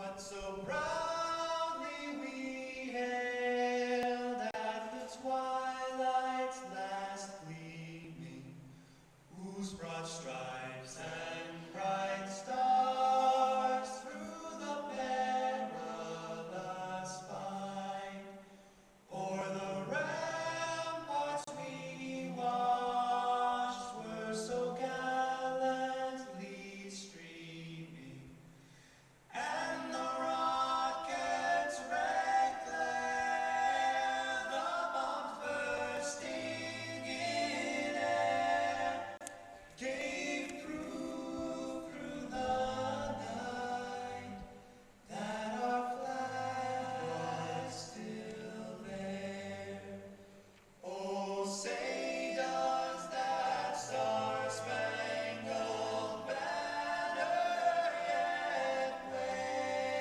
What so proudly we hailed at the twilight's last gleaming, whose broad stripes and bright stars through the perilous fight o'er the ramparts we watched were so gallantly streaming, and the rockets reckless, the bombs bursting in air, gave proof through the night that our flag was still there. Oh, say does that star-spangled banner yet wave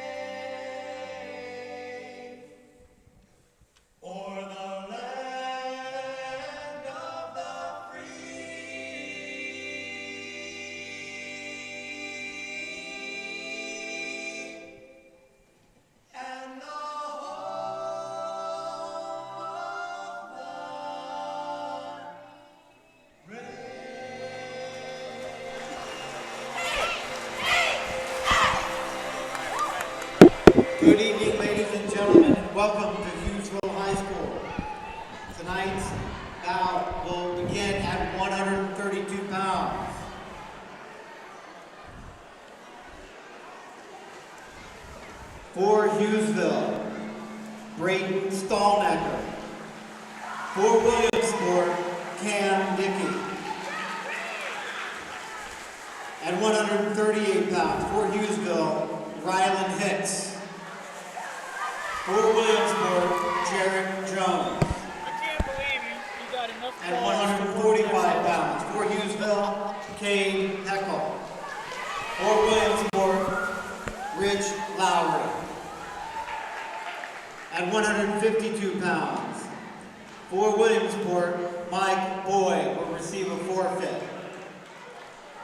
o'er the land of the free and the home of the Good evening, ladies and gentlemen, and welcome to Hughesville High School. Tonight's bout will begin at 132 pounds. For Hughesville, Brayden Stallnecker. For Williamsport, Cam Dicky. At 138 pounds, for Hughesville, Ryland Hicks. For Williamsport, Jared Jones. I can't believe you got enough At 145 pounds, for Hughesville, Cade Heckle. For Williamsport, Rich Lowry. At 152 pounds, for Williamsport, Mike Boyd will receive a forfeit.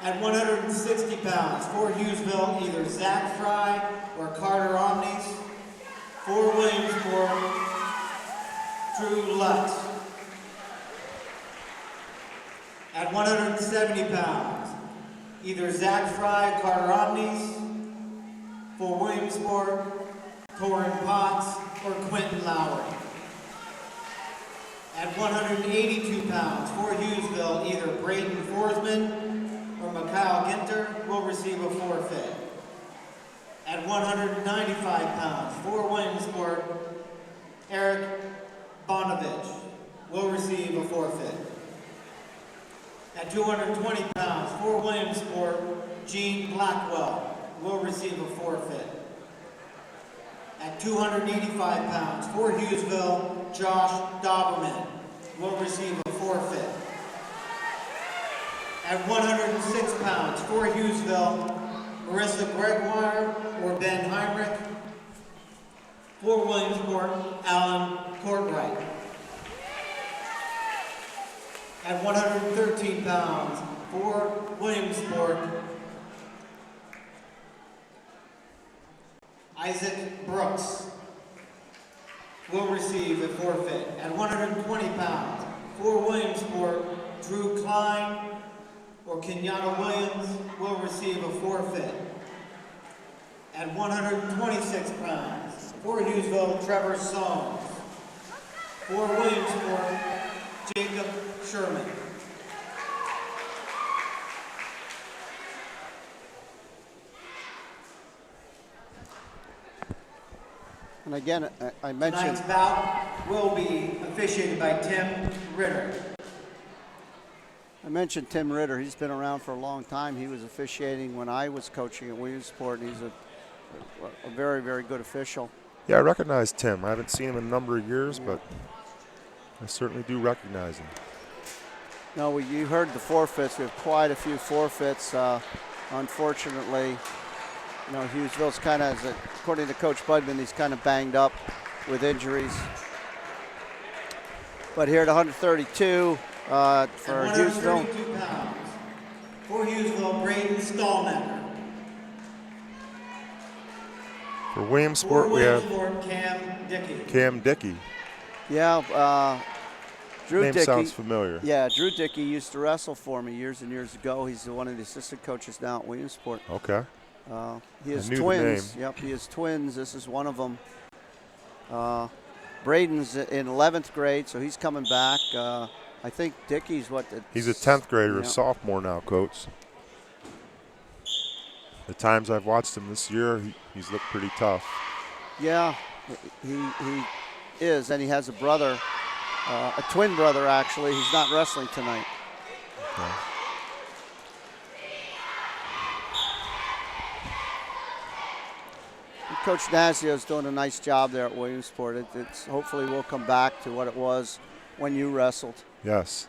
At 160 pounds, for Hughesville, either Zach Fry or Carter Omnis. For Williamsport, Drew Lutz. At 170 pounds, either Zach Fry, Carter Omnis. For Williamsport, Torin Potts or Quentin Lowry. At 182 pounds, for Hughesville, either Braden Foresman or Mikhail Ginter will receive a forfeit. At 195 pounds, for Williamsport, Eric Bonovich will receive a forfeit. At 220 pounds, for Williamsport, Gene Blackwell will receive a forfeit. At 285 pounds, for Hughesville, Josh Doberman will receive a forfeit. At 106 pounds, for Hughesville, Marissa Gregoria or Ben Henrik. For Williamsport, Alan Courtright. At 113 pounds, for Williamsport, Isaac Brooks will receive a forfeit. At 120 pounds, for Williamsport, Drew Klein or Kenyatta Williams will receive a forfeit. At 126 pounds, for Hughesville, Trevor Soames. For Williamsport, Jacob Sherman. And again, I mentioned... Tonight's bout will be officiated by Tim Ritter. I mentioned Tim Ritter. He's been around for a long time. He was officiating when I was coaching at Williamsport. He's a very, very good official. Yeah, I recognize Tim. I haven't seen him in a number of years, but I certainly do recognize him. No, you heard the forfeits. We have quite a few forfeits. Unfortunately, you know, Hughesville's kind of, according to Coach Budman, he's kind of banged up with injuries. But here at 132 for Hughesville. For Hughesville, Brayden Stallnecker. For Williamsport, we have Cam Dicky. Cam Dicky. Yeah, Drew Name Dicky. sounds familiar. Yeah, Drew Dicky used to wrestle for me years and years ago. He's one of the assistant coaches now at Williamsport. Okay. He has knew the twins. name. Yep, he has twins. This is one of them. Braden's in 11th grade, so he's coming back. I think Dicky's what? He's a 10th grader, yeah. a sophomore now, Coach. The times I've watched him this year, he's looked pretty tough. Yeah, he is, and he has a brother, a twin brother actually. He's not wrestling tonight. Okay. Coach Nazio's doing a nice job there at Williamsport. It's hopefully will come back to what it was when you wrestled. Yes,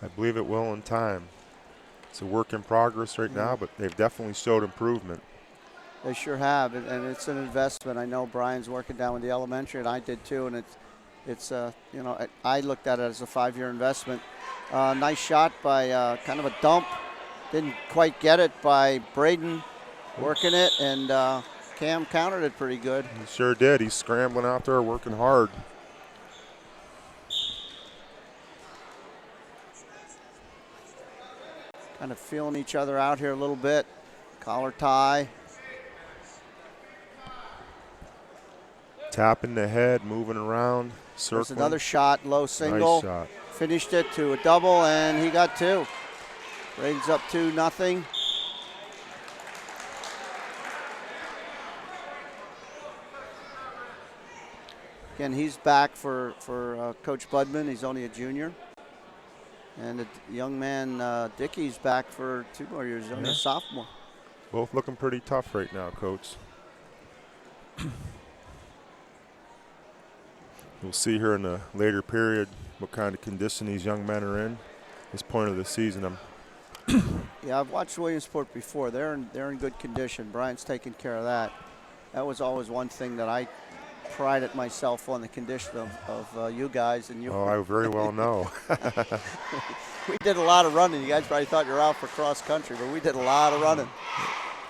I believe it will in time. It's a work in progress right now, but they've definitely showed improvement. They sure have, and it's an investment. I know Brian's working down with the elementary, and I did too, and it's you know, I looked at it as a 5-year investment. Nice shot by kind of a dump. Didn't quite get it by Braden working it, and Cam countered it pretty good. He sure did. He's scrambling out there, working hard. Kind of feeling each other out here a little bit. Collar tie. Tapping the head, moving around, circling. There's another shot, low single. Nice shot. Finished it to a double, and he got 2. Braden's up 2-0. Again, he's back for Coach Budman. He's only a junior. And the young man, Dickie's back for 2 more years. He's only a sophomore. Both looking pretty tough right now, Coach. We'll see here in the later period what kind of condition these young men are in. This point of the season, Yeah, I've watched Williamsport before. They're in good condition. Brian's taking care of that. That was always one thing that I prided myself on, the condition of you guys. And you. Oh, I very well know. We did a lot of running. You guys probably thought you were out for cross country, but we did a lot of running.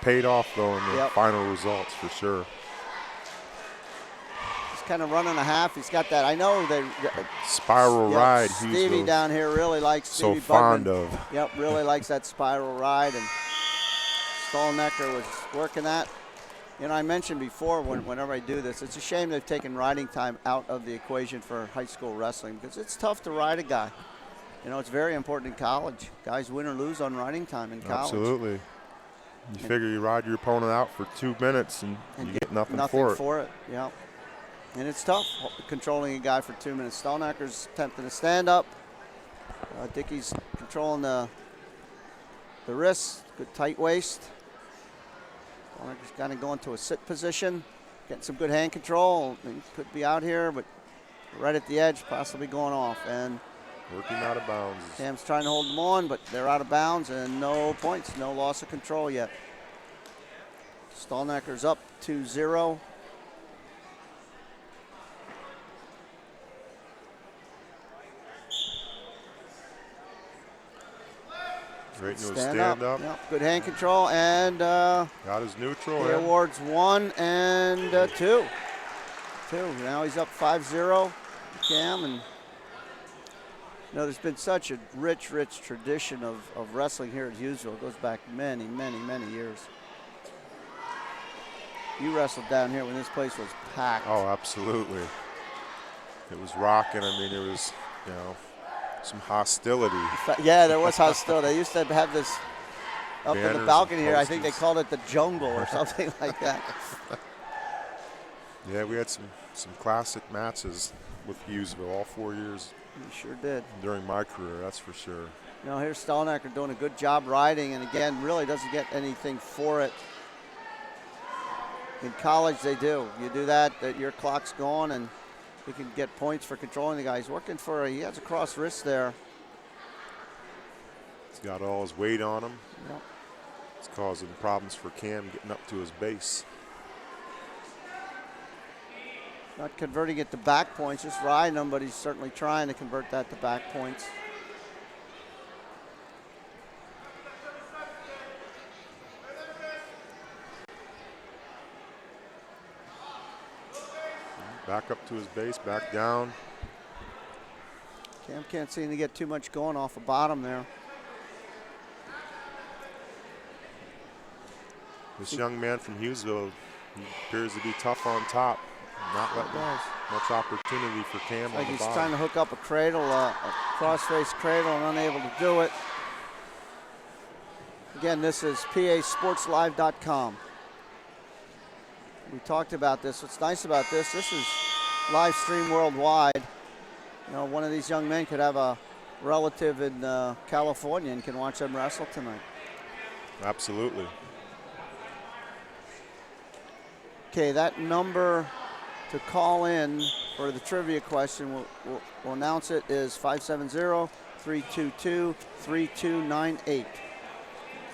Paid off, though, in the final results, for sure. He's kind of running a half. He's got that. I know they spiral ride. Stevie down here really likes so Stevie fond Budman. of. Yep, really likes that spiral ride, and Stallnecker was working that. You know, I mentioned before whenever I do this, it's a shame they've taken riding time out of the equation for high school wrestling because it's tough to ride a guy. You know, it's very important in college. Guys win or lose on riding time in college. Absolutely. You figure you ride your opponent out for 2 minutes and you get nothing for it. Yeah. And it's tough controlling a guy for 2 minutes. Stallnecker's attempting to stand up. Dickie's controlling the wrists. Good tight waist. Stallnecker's kind of going to a sit position. Getting some good hand control. He could be out here, but right at the edge, possibly going off. And working out of bounds. Cam's trying to hold them on, but they're out of bounds and no points, no loss of control yet. Stallnecker's up 2-0. Right into a stand up. Yep. Good hand control and got his neutral. He awards 1 and 2. Now he's up 5-0. Cam, and you know, there's been such a rich tradition of wrestling here at Hughesville. It goes back many years. You wrestled down here when this place was packed. Oh, absolutely. It was rocking. I mean, it was, you know, some hostility. Yeah, there was hostility. They used to have this up in the balcony here. I think they called it the jungle or something like that. Yeah, we had some classic matches with Hughesville all 4 years. You sure did. During my career, that's for sure. You know, here's Stallnecker doing a good job riding, and again, really doesn't get anything for it. In college, they do. You do that, your clock's gone, and you can get points for controlling the guy. He's working for he has a cross wrist there. He's got all his weight on him. Yep. It's causing problems for Cam getting up to his base. Not converting it to back points, just riding them, but he's certainly trying to convert that to back points. Back up to his base, back down. Cam can't seem to get too much going off the bottom there. This young man from Hughesville, he appears to be tough on top. Not letting much opportunity for Cam Like on the he's bottom. trying to hook up a cradle, a cross-face cradle, and unable to do it. Again, this is PASportsLive.com. We talked about this. What's nice about this is live stream worldwide. You know, one of these young men could have a relative in California and can watch them wrestle tonight. Absolutely. Okay, that number to call in for the trivia question, we'll announce it, is 570-322-3298.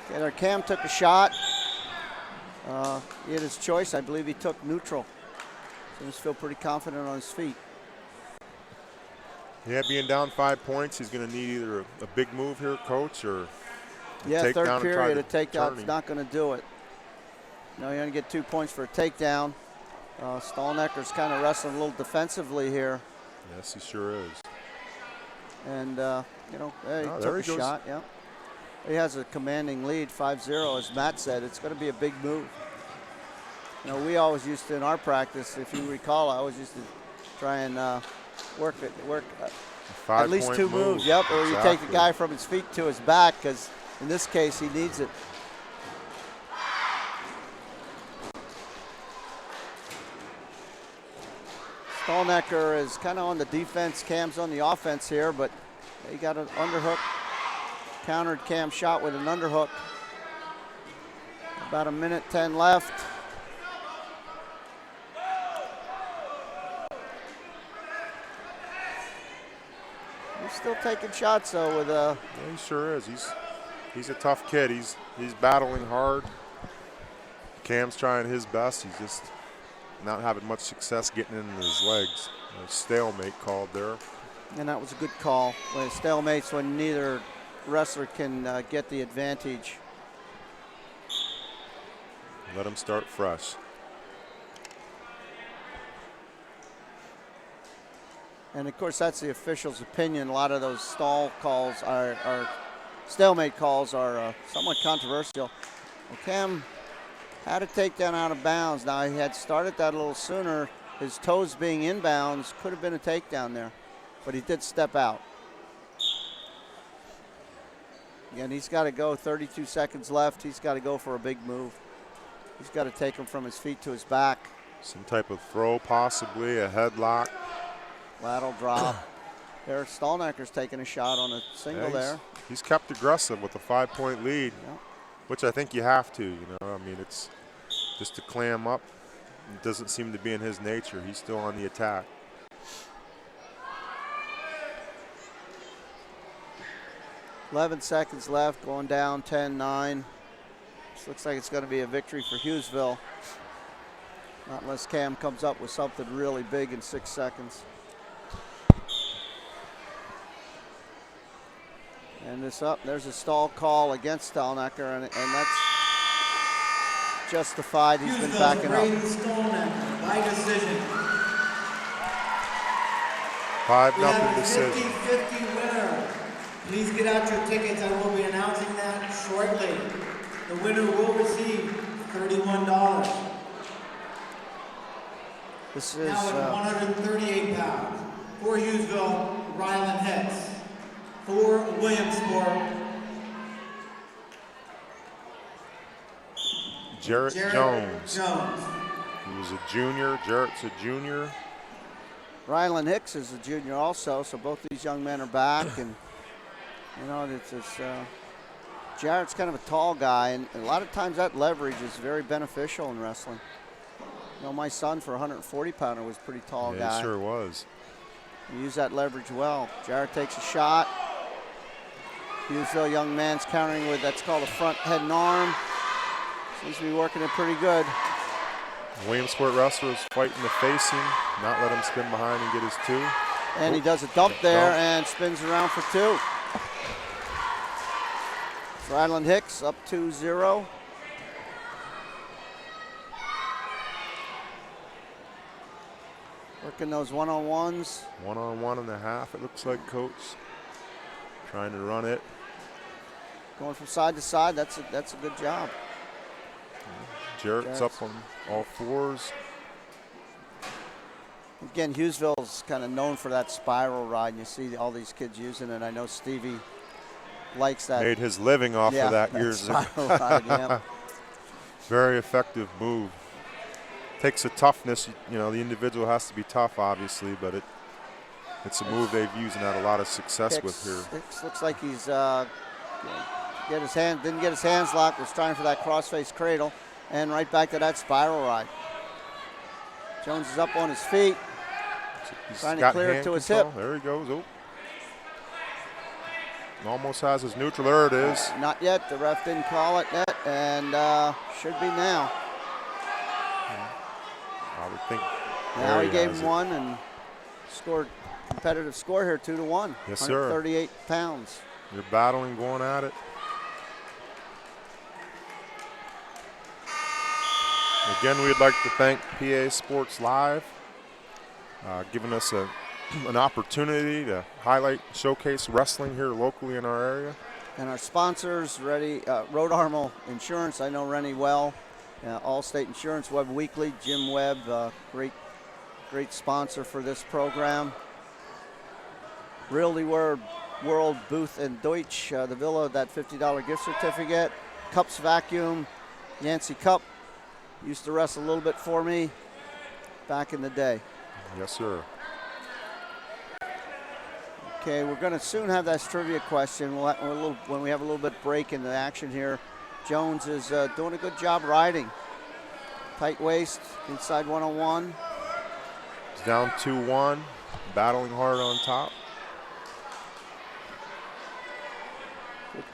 Okay, our Cam took a shot. He had his choice. I believe he took neutral. Seems to feel pretty confident on his feet. Yeah, being down 5 points, he's going to need either a big move here, coach, or a Yeah, third takedown period, a and try to takedown's turn him. not going to do it. No, you're going to get 2 points for a takedown. Stallnecker's kind of wrestling a little defensively here. Yes, he sure is. And, you know, he Oh, took there a he goes. shot, yeah. He has a commanding lead, 5-0, as Matt said. It's going to be a big move. You know, we always used to, in our practice, if you recall, I always used to try and work at least 2 moves, yep, or you take the guy from his feet to his back, because in this case, he needs it. Stallnecker is kind of on the defense. Cam's on the offense here, but he got an underhook. Countered Cam's shot with an underhook. About 1:10 left. He's still taking shots though with Yeah, he sure is. He's a tough kid. He's battling hard. Cam's trying his best. He's just not having much success getting into his legs. A stalemate called there. and that was a good call. When stalemates, when neither wrestler can get the advantage. Let him start fresh. And of course, that's the official's opinion. A lot of those stall calls are stalemate calls are somewhat controversial. Well, Cam had a takedown out of bounds. Now, he had started that a little sooner. His toes being inbounds could have been a takedown there, but he did step out. Again, he's got to go. 32 seconds left. He's got to go for a big move. He's got to take him from his feet to his back. Some type of throw, possibly a headlock. Lateral drop. There, Stallnecker's taking a shot on a single there. He's kept aggressive with a 5-point lead, which I think you have to. You know, I mean, it's just to clam up. It doesn't seem to be in his nature. He's still on the attack. .11 seconds left, going down 10-9. This looks like it's going to be a victory for Hughesville. Not unless Cam comes up with something really big in 6 seconds. And this up, there's a stall call against Stallnecker, and that's justified. He's been backing up. Stallnecker by decision. 5-0 decision. 50-50 winner. Please get out your tickets. I will be announcing that shortly. The winner will receive $31. This is Now at 138 pounds. For Hughesville, Ryland Hicks. For Williamsport, Jarrett Jones. Jones. He was a junior. Jarrett's a junior. Ryland Hicks is a junior also, so both these young men are back, and you know, Jarrett's kind of a tall guy, and a lot of times that leverage is very beneficial in wrestling. You know, my son for a 140-pounder was a pretty tall guy. He sure was. He used that leverage well. Jarrett takes a shot. Hughesville young man's countering with, that's called a front head and arm. Seems to be working it pretty good. Williamsport wrestler is fighting to face him, not let him spin behind and get his 2. And he does a dump there and spins around for 2. Ryland Hicks up 2-0. Working those one-on-ones. 1-on-1 and a half, it looks like, coach. Trying to run it. Going from side to side, that's a good job. Jarrett's up on all fours. Again, Hughesville's kind of known for that spiral ride, and you see all these kids using it. I know Stevie likes that. Made his living off of that years ago. Ride, yeah. Very effective move. Takes a toughness, you know, the individual has to be tough, obviously, but it's a move they've used and had a lot of success Hicks, with here. Hicks looks like he's didn't get his hands locked, was trying for that crossface cradle, and right back to that spiral ride. Jones is up on his feet, trying to clear it to his hip. There he goes. Oh. Almost has his neutral. There it is. Not yet. The ref didn't call it yet, and should be now. I would think. Now he gave him one and scored competitive score here, 2-1. Yes, sir. 138 pounds. You're battling, going at it. Again, we'd like to thank PA Sports Live, giving us an opportunity to highlight, showcase wrestling here locally in our area. And our sponsors, Road Armor Insurance, I know Rennie well. Allstate Insurance, Webb Weekly, Jim Webb, great sponsor for this program. Realty World Booth and Deutsch, the Villa, that $50 gift certificate. Cups Vacuum, Yancey Cup. Used to wrestle a little bit for me back in the day. Yes, sir. Okay, we're going to soon have that trivia question. When we have a little bit break in the action here. Jones is doing a good job riding. Tight waist, inside one-on-one. He's down 2-1, battling hard on top.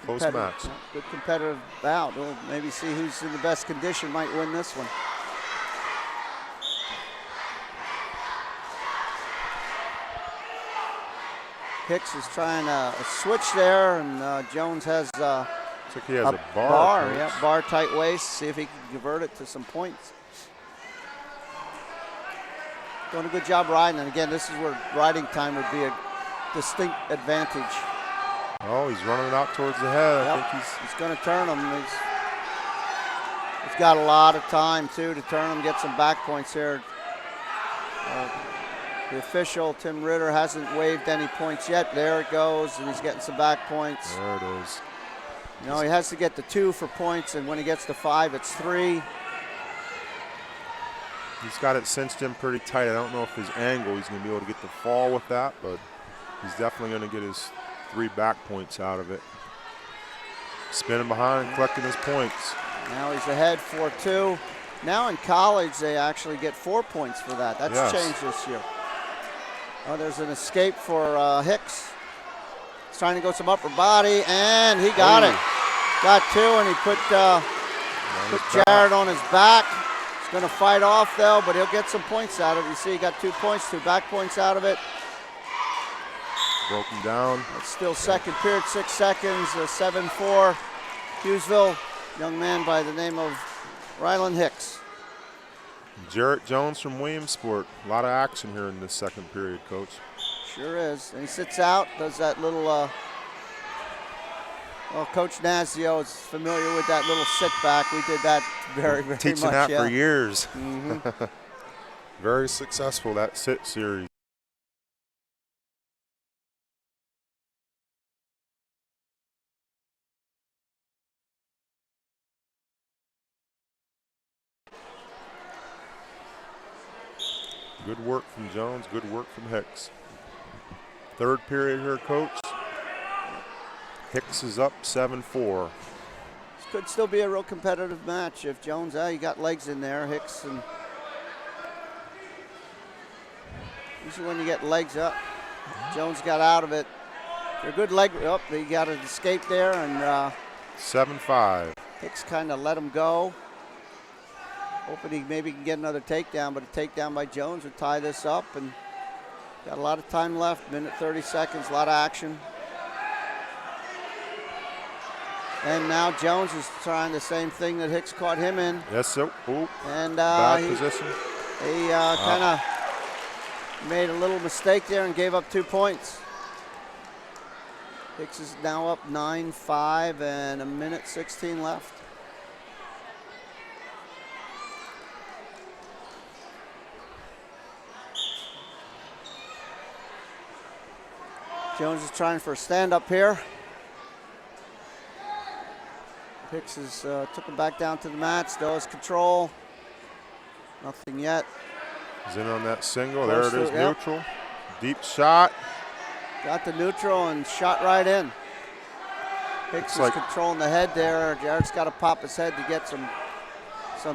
Close match. Good competitive bout. We'll maybe see who's in the best condition might win this one. Hicks is trying a switch there, and Jones has looks like he has a bar. Yeah, bar, tight waist. See if he can convert it to some points. Doing a good job riding, and again, this is where riding time would be a distinct advantage. Oh, he's running it out towards the head. Yep. I think he's going to turn him. He's got a lot of time, too, to turn him, get some back points here. The official, Tim Ritter, hasn't waived any points yet. There it goes, and he's getting some back points. There it is. You know, he has to get to 2 for points, and when he gets to 5, it's 3. He's got it cinched in pretty tight. I don't know if his angle, he's going to be able to get the fall with that, but he's definitely going to get his 3 back points out of it. Spinning behind, collecting his points. Now he's ahead 4-2. Now in college, they actually get 4 points for that. That's changed this year. Oh, there's an escape for Hicks. He's trying to go some upper body, and he got it. Got 2, and he put Jarrett on his back. He's going to fight off, though, but he'll get some points out of it. You see he got 2 points, 2 back points out of it. Broken down. It's still second period, 6 seconds, 7-4. Hughesville, young man by the name of Rylan Hicks. Jarrett Jones from Williamsport. A lot of action here in this second period, Coach. Sure is. And he sits out, does that little, well, Coach Nazio is familiar with that little sit back. We did that very much. Teaching that for years. Mm-hmm. Very successful, that sit series. Good work from Jones, good work from Hicks. Third period here, Coach. Hicks is up 7-4. This could still be a real competitive match if Jones, you got legs in there, Hicks. And usually when you get legs up, Jones got out of it. They're good leg, they got an escape there, and 7-5. Hicks kind of let him go. Hoping he maybe can get another takedown, but a takedown by Jones would tie this up, and got a lot of time left, minute 30 seconds, a lot of action. And now Jones is trying the same thing that Hicks caught him in. Yes, sir. Ooh, and bad position. He kind of made a little mistake there and gave up 2 points. Hicks is now up 9-5 and a minute 16 left. Jones is trying for a stand-up here. Hicks has took him back down to the mat, still has control. Nothing yet. He's in on that single. Close there it is, to, yep. neutral. Deep shot. Got the neutral and shot right in. Hicks is controlling the head there. Jarrett's got to pop his head to get some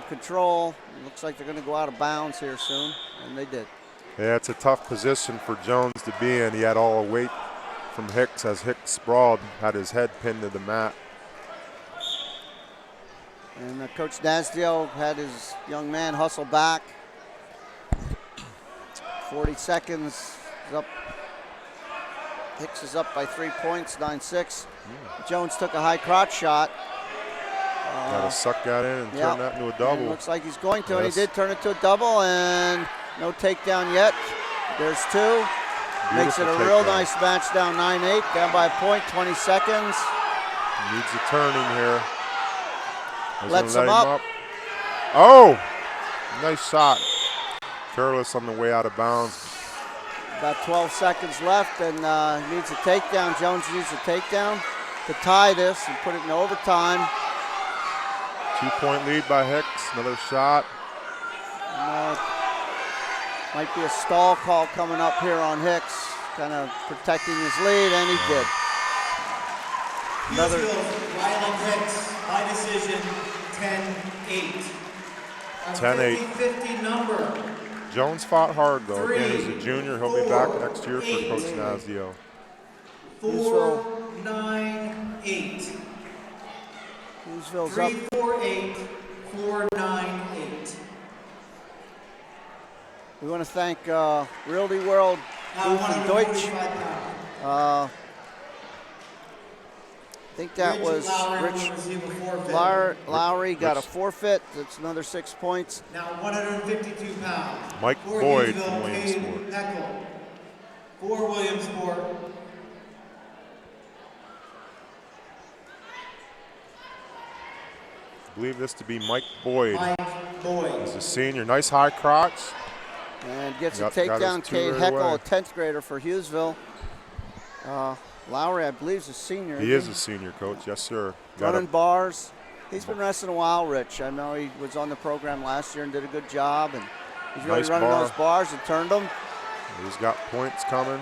control. It looks like they're going to go out of bounds here soon, and they did. Yeah, it's a tough position for Jones to be in. He had all the weight from Hicks as Hicks sprawled, had his head pinned to the mat. And Coach Nasdio had his young man hustle back. 40 seconds is up. Hicks is up by 3 points, 9-6. Jones took a high crotch shot. Got to suck that in and turn that into a double. And looks like he's going to, and he did turn it to a double, and no takedown yet. There's 2. Beautiful Makes it a real nice match, down 9-8, down by a point, 20 seconds. Needs a turning here. Lets him up. Oh, nice shot. Careless on the way out of bounds. About 12 seconds left, and needs a takedown. Jones needs a takedown to tie this and put it in overtime. 2-point lead by Hicks. Another shot. Might be a stall call coming up here on Hicks, kind of protecting his lead, and he did. Another. Ryland Hicks by decision, 10-8. 10-8. 50-50 number. Jones fought hard, though. Again, he's a junior. He'll be back next year for Coach Nasdio. 4-9-8. Hughesville's up. 3-4-8, 4-9-8. We want to thank Realty World, Booth and Deutsch. I think that was Rich Lowry got a forfeit. That's another 6 points. Now 152 pounds. Mike Boyd from Williamsport. Heckle for Williamsport. I believe this to be Mike Boyd. Mike Boyd. He's a senior. Nice high crotch. And gets a takedown. Cade Heckle, a 10th grader for Hughesville. Lowry, I believe, is a senior. He is a senior, Coach. Yes, sir. Running bars. He's been wrestling a while, Rich. I know he was on the program last year and did a good job. And he's really running those bars and turned them. He's got points coming.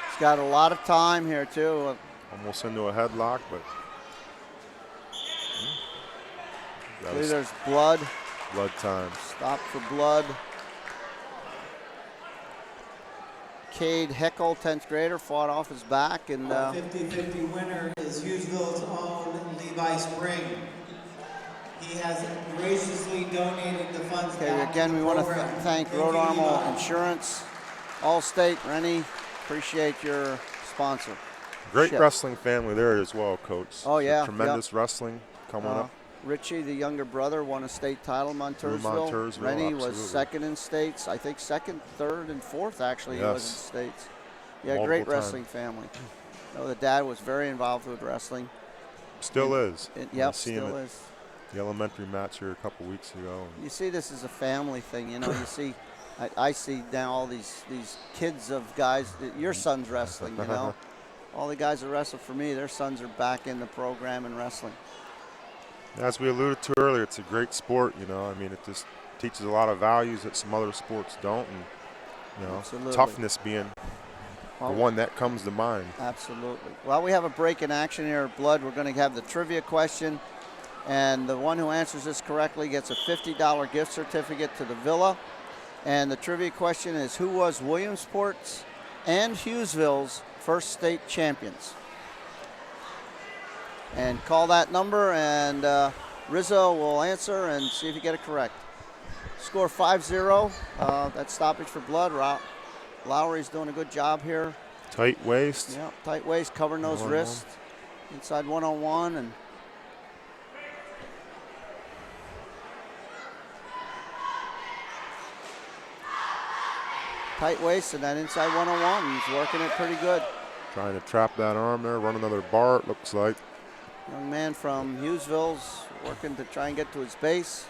He's got a lot of time here, too. Almost into a headlock, but. I believe there's blood. Blood time. Stop for blood. Cade Heckle, 10th grader, fought off his back. And 50-50 winner is Hughesville's own Levi Spring. He has graciously donated the funds. Okay, again, we want to thank Rhode Armor Insurance, Allstate, Rennie. Appreciate your sponsor. Great wrestling family there as well, Coach. Oh, yeah. Tremendous wrestling coming up. Richie, the younger brother, won a state title, Montoursville. Rennie was second in states. I think second, third, and fourth, actually, he was in states. Yeah, great wrestling family. The dad was very involved with wrestling. Still is. Yep, still is. The elementary match here a couple weeks ago. You see this is a family thing. You see, I see now all these kids of guys. Your son's wrestling, all the guys that wrestle for me, their sons are back in the program and wrestling. As we alluded to earlier, it's a great sport, I mean, it just teaches a lot of values that some other sports don't, and, toughness being the one that comes to mind. Absolutely. Well, we have a break in action here at Blood. We're going to have the trivia question, and the one who answers this correctly gets a $50 gift certificate to the Villa. And the trivia question is, who was Williamsport's and Hughesville's first state champions? And call that number, and Rizzo will answer and see if you get it correct. Score 5-0. That's stoppage for Blood. Lowry's doing a good job here. Tight waist. Yeah, tight waist, covering those wrists. Inside 101. And Tight waist and that inside 101. He's working it pretty good. Trying to trap that arm there, run another bar, it looks like. Young man from Hughesville's working to try and get to his base.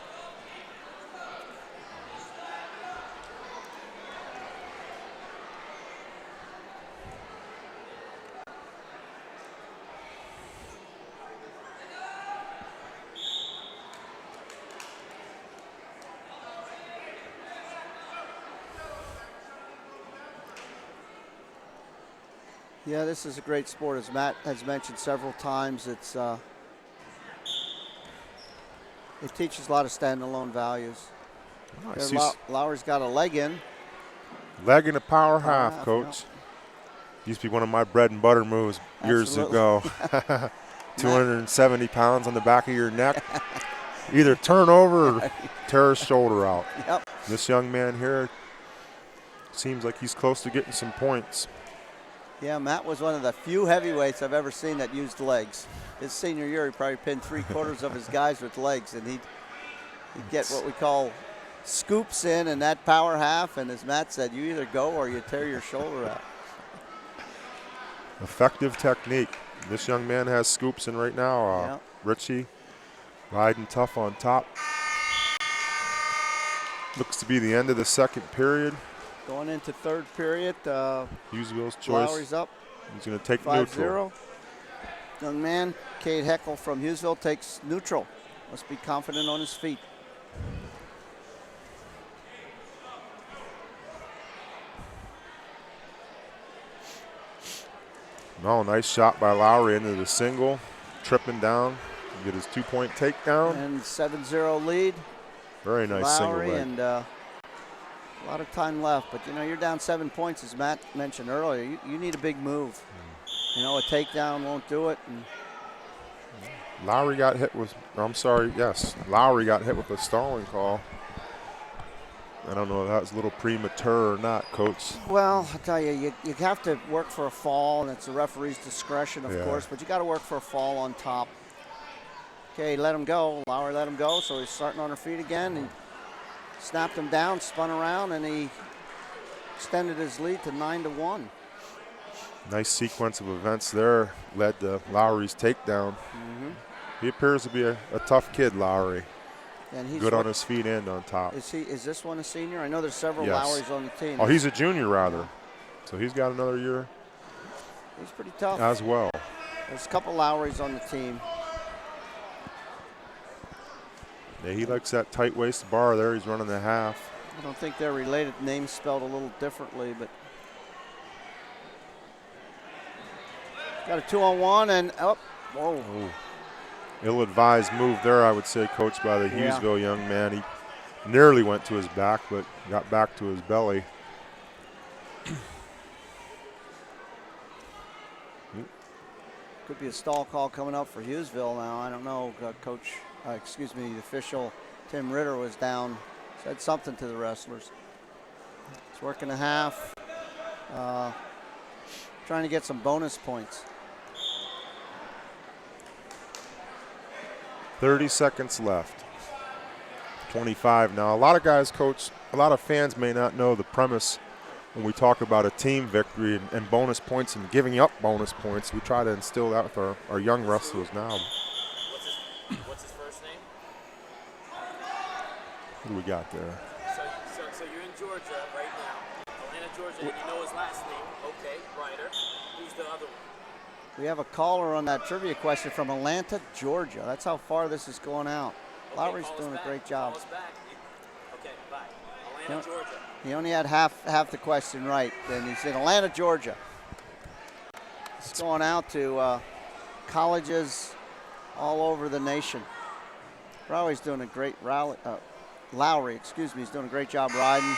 Yeah, this is a great sport, as Matt has mentioned several times. It teaches a lot of standalone values. Lowry's got a leg in. Leg in a power half, Coach. Used to be one of my bread and butter moves years ago. 270 pounds on the back of your neck. Either turn over or tear his shoulder out. Yep. This young man here seems like he's close to getting some points. Yeah, Matt was one of the few heavyweights I've ever seen that used legs. His senior year, he probably pinned 3/4 of his guys with legs, and he'd get what we call scoops in that power half, and as Matt said, you either go or you tear your shoulder out. Effective technique. This young man has scoops in right now. Richie riding tough on top. Looks to be the end of the second period. Going into third period. Hughesville's choice. Lowry's up. He's going to take 5-0. neutral. Young man, Heckle from Hughesville takes neutral. Must be confident on his feet. No, nice shot by Lowry into the single. Tripping down. Get his 2-point takedown. And 7-0 lead. Very nice Lowry, single leg. and a lot of time left, but you know, you're down 7 points, as Matt mentioned earlier. You need a big move. You know, a takedown won't do it. And Lowry got hit with, Lowry got hit with a stalling call. I don't know if that was a little premature or not, Coach. well, I tell you, you have to work for a fall, and it's the referee's discretion, of course, but you got to work for a fall on top. Okay, let him go. Lowry let him go, so he's starting on her feet again. He snapped him down, spun around, and he extended his lead to 9-1. Nice sequence of events there led to Lowry's takedown. He appears to be a tough kid, Lowry. And he's good on his feet and on top. Is this one a senior? I know there's several Lowrys on the team. Oh, he's a junior rather. So he's got another year. He's pretty tough as well. There's a couple Lowrys on the team. Yeah, he likes that tight waist bar there. He's running the half. I don't think they're related. Names spelled a little differently, but got a 2-on-1 and whoa. Ooh. Ill-advised move there, I would say, coached by the Hughesville young man. He nearly went to his back, but got back to his belly. Could be a stall call coming up for Hughesville now. I don't know. The official Tim Ritter was down, said something to the wrestlers. He's working a half, trying to get some bonus points. 30 seconds left. 25 now. A lot of guys, Coach, a lot of fans may not know the premise when we talk about a team victory and bonus points and giving up bonus points. We try to instill that with our young wrestlers now. What's his first name? What do we got there? So you're in Georgia right now. Atlanta, Georgia, and you know his last name. Okay, Ryder. Who's the other one? We have a caller on that trivia question from Atlanta, Georgia. That's how far this is going out. Okay, Lowry's doing a great job. Okay, bye. Atlanta, Georgia. He only had half the question right. Then he said Atlanta, Georgia. It's going out to colleges all over the nation. Lowry's doing a great Lowry, he's doing a great job riding.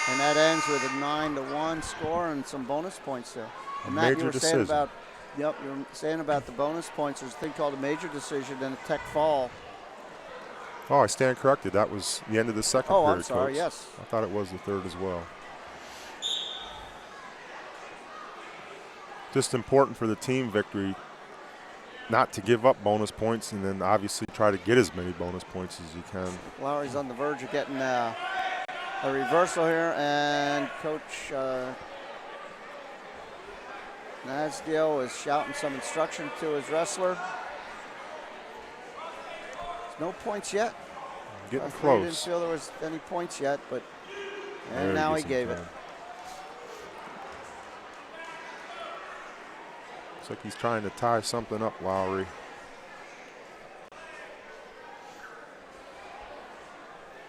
And that ends with a 9-1 score and some bonus points there. And Matt, you were saying about the bonus points. There's a thing called a major decision and a tech fall. Oh, I stand corrected. That was the end of the second period, I'm sorry, Coach. yes. I thought it was the third as well. Just important for the team victory not to give up bonus points and then obviously try to get as many bonus points as you can. Lowry's on the verge of getting a reversal here, and Coach Nasdio is shouting some instruction to his wrestler. There's no points yet. Getting I close. didn't feel there was any points yet, but and There now gets he gave it. time. Looks like he's trying to tie something up, Lowry.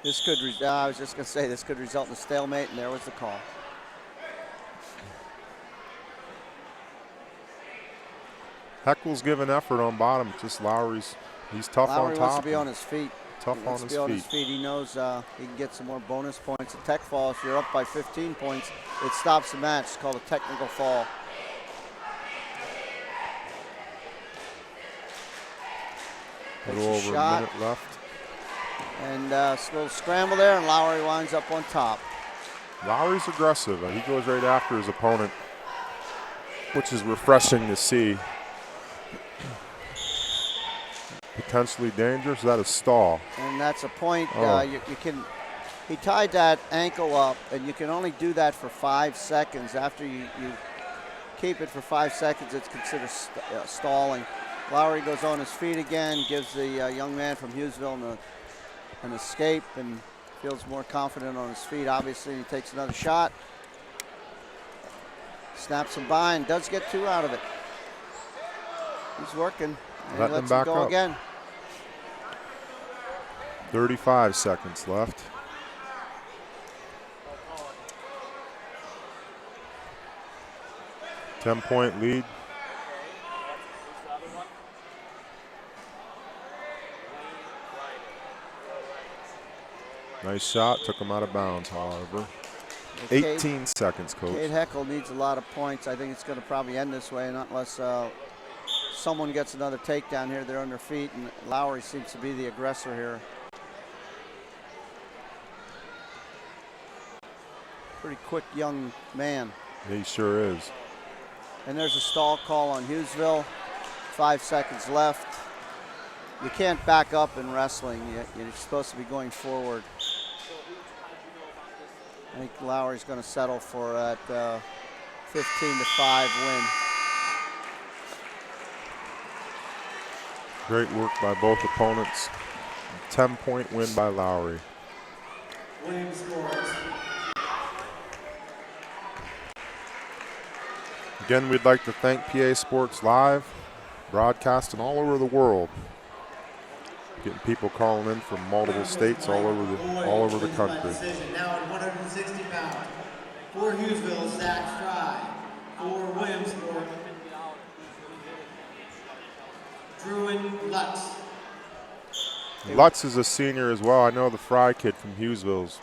This could, I was just going to say, this could result in a stalemate, and there was the call. Heckle's giving effort on bottom. Just Lowry's, he's tough Lowry on top. wants to be on his feet. Tough He on wants his to be on feet. his feet. He knows he can get some more bonus points. A tech fall, if you're up by 15 points, it stops the match. It's called a technical fall. A little over a minute left. And a little scramble there, and Lowry winds up on top. Lowry's aggressive. He goes right after his opponent, which is refreshing to see. Potentially dangerous. Is that a stall? And that's a point. Oh. You can. He tied that ankle up, and you can only do that for 5 seconds. After you keep it for 5 seconds, it's considered stalling. Lowry goes on his feet again, gives the young man from Hughesville an escape, and feels more confident on his feet. Obviously, he takes another shot, snaps him by, and does get 2 out of it. He's working. And Letting he lets him him back go up. again. 35 seconds left. Ten-point lead. Nice shot. Took him out of bounds, however. 18 seconds, Coach. Heckle needs a lot of points. I think it's going to probably end this way, not unless someone gets another takedown here. They're on their feet, and Lowry seems to be the aggressor here. Pretty quick young man. He sure is. And there's a stall call on Hughesville. 5 seconds left. You can't back up in wrestling. You're supposed to be going forward. I think Lowry's going to settle for that 15-5 win. Great work by both opponents. 10-point win by Lowry. Williamsport. Again, we'd like to thank PA Sports Live, broadcasting all over the world. Getting people calling in from multiple states all over the country. Decision. Now at 160 pounds. For Hughesville, Zach Fry. For Williamsport, Druin Lutz. Lutz is a senior as well. I know the Fry kid from Hughesville's.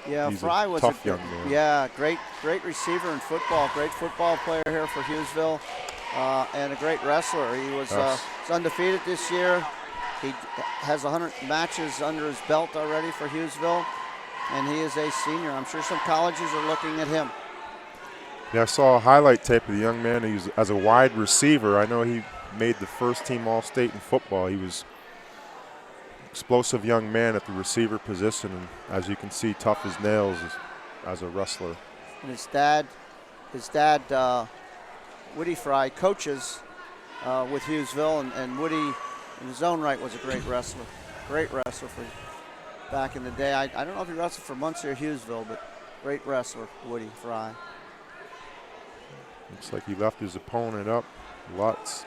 Yeah, He's Fry a was tough young man. Yeah, great receiver in football. Great football player here for Hughesville, and a great wrestler. He was he's undefeated this year. He has 100 matches under his belt already for Hughesville, and he is a senior. I'm sure some colleges are looking at him. Yeah, I saw a highlight tape of the young man. He was as a wide receiver. I know he made the first team All-State in football. He was explosive young man at the receiver position, and as you can see, tough as nails as a wrestler. And his dad, Woody Fry, coaches with Hughesville, and Woody, in his own right, was a great wrestler. Great wrestler for back in the day. I don't know if he wrestled for Muncie or Hughesville, but great wrestler, Woody Fry. Looks like he left his opponent up, Lutz.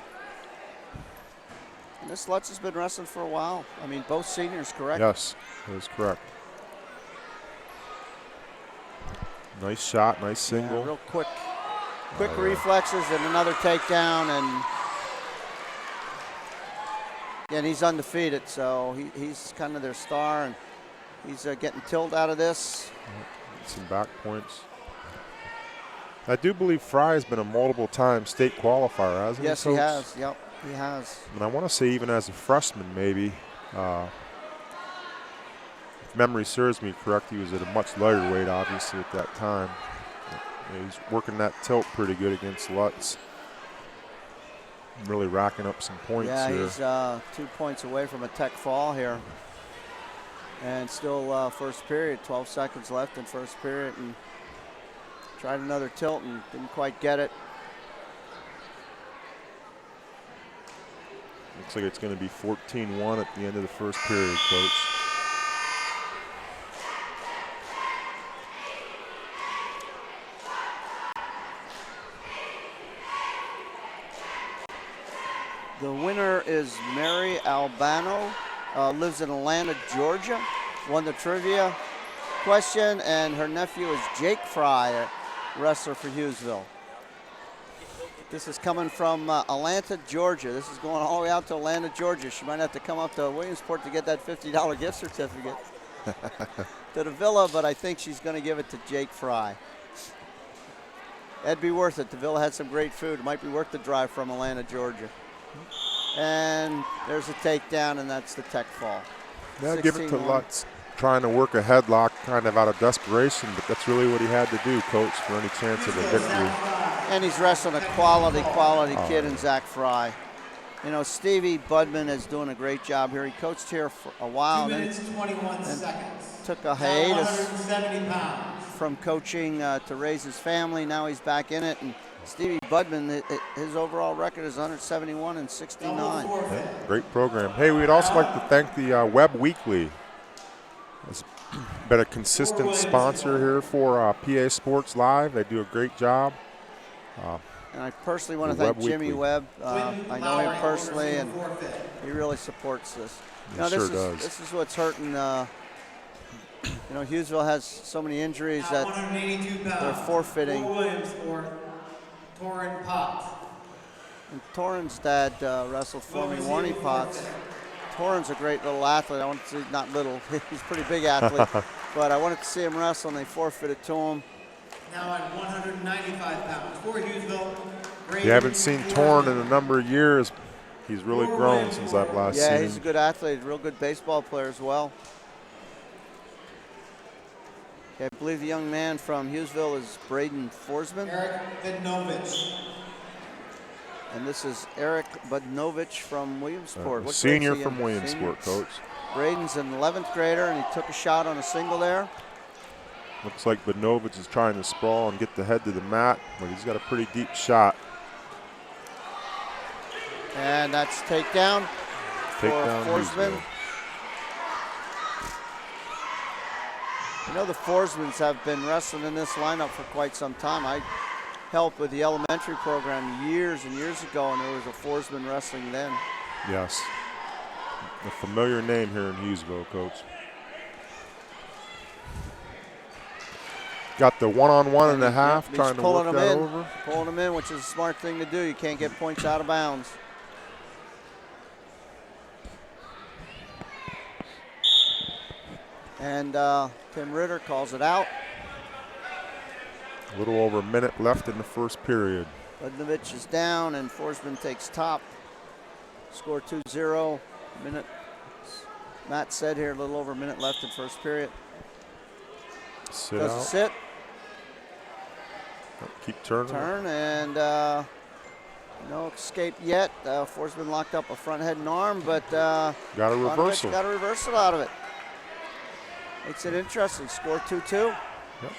And this Lutz has been wrestling for a while. I mean, both seniors, correct? Yes, that is correct. Nice shot, nice single. Yeah, real quick reflexes and another takedown, and he's undefeated, so he's kind of their star, and he's getting tilled out of this. Some back points. I do believe Fry has been a multiple-time state qualifier, hasn't he? Yes, he has. Yep, he has. And I want to say even as a freshman, maybe. If memory serves me correct, he was at a much lighter weight, obviously, at that time. He's working that tilt pretty good against Lutz. Really racking up some points here. Yeah, he's 2 points away from a tech fall here. And still first period, 12 seconds left in first period, and tried another tilt and didn't quite get it. Looks like it's going to be 14-1 at the end of the first period, Coach. The winner is Mary Albano, lives in Atlanta, Georgia. Won the trivia question, and her nephew is Jake Fry, a wrestler for Hughesville. This is coming from Atlanta, Georgia. This is going all the way out to Atlanta, Georgia. She might have to come up to Williamsport to get that $50 gift certificate to the Villa, but I think she's going to give it to Jake Fry. That'd be worth it. The Villa had some great food. It might be worth the drive from Atlanta, Georgia. And there's a takedown, and that's the tech fall. Now give it to Lutz, trying to work a headlock kind of out of desperation, but that's really what he had to do, Coach, for any chance of a victory. And he's wrestling a quality kid in Zach Fry. You know, Stevie Budman is doing a great job here. He coached here for a while. 2 minutes, 21 seconds. Took a hiatus 170 pounds. from coaching to raise his family. Now he's back in it. And Stevie Budman, his overall record is 171 and 69. Yeah, great program. Hey, we'd also like to thank the Web Weekly. It's been a consistent sponsor here for PA Sports Live. They do a great job. And I personally want to thank Jimmy Webb. I know him personally, and he really supports this. He sure does. This is what's hurting. You know, Hughesville has so many injuries that they're forfeiting. Williamsport, Torrin Potts. And Torrin's dad wrestled for me, Warney Potts. Torrin's a great little athlete. I want to see, not little, he's a pretty big athlete. But I wanted to see him wrestle, and they forfeited to him. Now at 195 pounds for Hughesville. You haven't seen Torrin in a number of years. He's really grown since I've last seen him. Yeah, he's a good athlete, real good baseball player as well. Okay, I believe the young man from Hughesville is Braden Foresman. Eric Bonovich. And this is Eric Bonovich from Williamsport. Senior from Williamsport, Coach. Braden's an 11th grader, and he took a shot on a single there. Looks like Bonovich is trying to sprawl and get the head to the mat, but he's got a pretty deep shot. And that's takedown for Foresman. You know, the Foresmans have been wrestling in this lineup for quite some time. I helped with the elementary program years and years ago, and there was a Foresman wrestling then. Yes. A familiar name here in Hughesville, Coach. Got the one-on-one and a half, trying to work that over. Pulling them in, which is a smart thing to do. You can't get points out of bounds. And Tim Ritter calls it out. A little over a minute left in the first period. Bonovich is down, and Foresman takes top. Score 2-0. Minute. Matt said here, a little over a minute left in first period. Sit Does out. a sit. Keep turning. Turn, and no escape yet. Foresman locked up a front head and arm, but got a reversal. Got a reversal out of it. Makes it interesting. Score 2-2. Yep.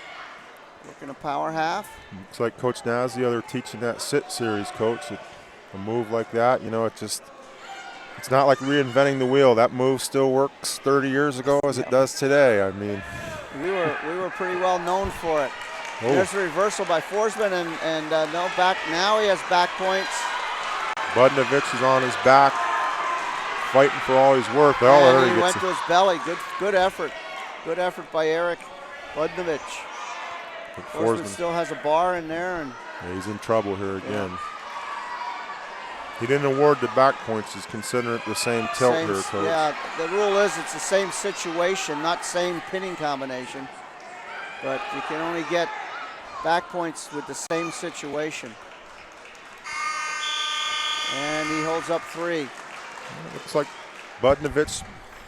Working a power half. Looks like Coach Naz, the other teaching that sit series, Coach. A move like that, you know, it's not like reinventing the wheel. That move still works 30 years ago as it does today. I mean, we were pretty well known for it. Oh. There's a reversal by Foresman, and no back. Now he has back points. Bonovich is on his back, fighting for all he's worth. And he went to his belly. Good effort. Good effort by Eric Bonovich. Foresman still has a bar in there, and yeah, he's in trouble here again. He didn't award the back points. He's considering it the same tilt here, Coach. Yeah, the rule is it's the same situation, not same pinning combination. But you can only get back points with the same situation. And he holds up 3. Looks like Bonovich,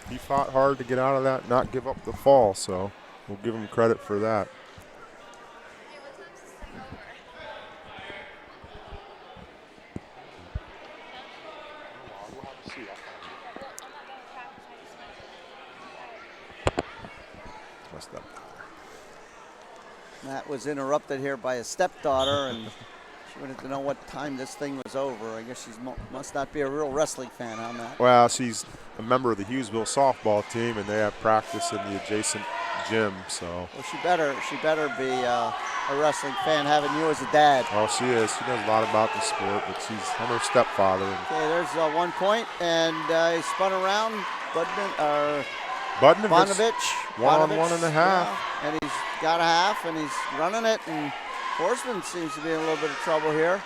he fought hard to get out of that, not give up the fall, so we'll give him credit for that. stepdaughter. Matt was interrupted here by his stepdaughter, and she wanted to know what time this thing was over. I guess she must not be a real wrestling fan, huh, Matt? Well, she's a member of the Hughesville softball team, and they have practice in the adjacent gym. So. Well, she better be a wrestling fan, having you as a dad. Oh, she is. She knows a lot about the sport, but I'm her stepfather. Okay, there's 1 point, and he spun around. Bonovich. Bonovich, 1-on-1.5. Yeah, and he's got a half, and he's running it, and Foresman seems to be in a little bit of trouble here.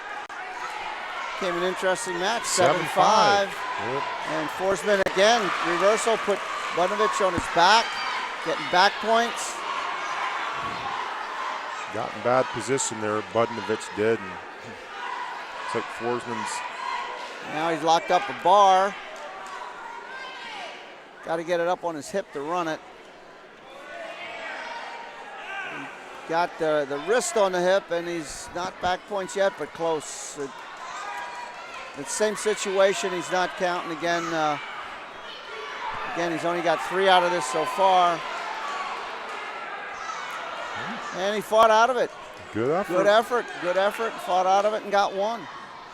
Became an interesting match, 7-5. Yep. And Foresman again, reversal, put Bonovich on his back, getting back points. Got in bad position there, Bonovich did. And it's like Foresman's. Now he's locked up a bar. Got to get it up on his hip to run it. Got the wrist on the hip, and he's not back points yet, but close. The same situation, he's not counting again. Again, he's only got 3 out of this so far. And he fought out of it. Good effort. Good effort. Fought out of it and got 1.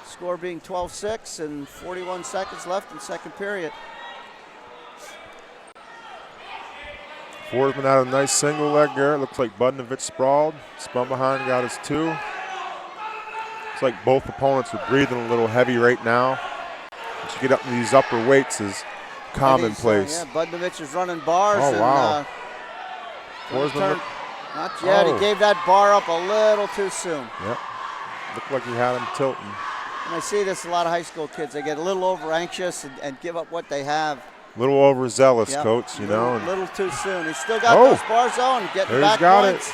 Score being 12-6 and 41 seconds left in second period. Foresman had a nice single leg there. It looks like Bonovich sprawled, spun behind, got his 2. It's like both opponents are breathing a little heavy right now. Once you get up to these upper weights is commonplace. Yeah, Bonovich is running bars. Oh, wow. Foresman not yet. He gave that bar up a little too soon. Yep. Looked like he had him tilting. And I see this a lot of high school kids. They get a little over anxious and give up what they have. A little overzealous, yep. Coach, you know. A little too soon. He's still got those bars on, getting back points.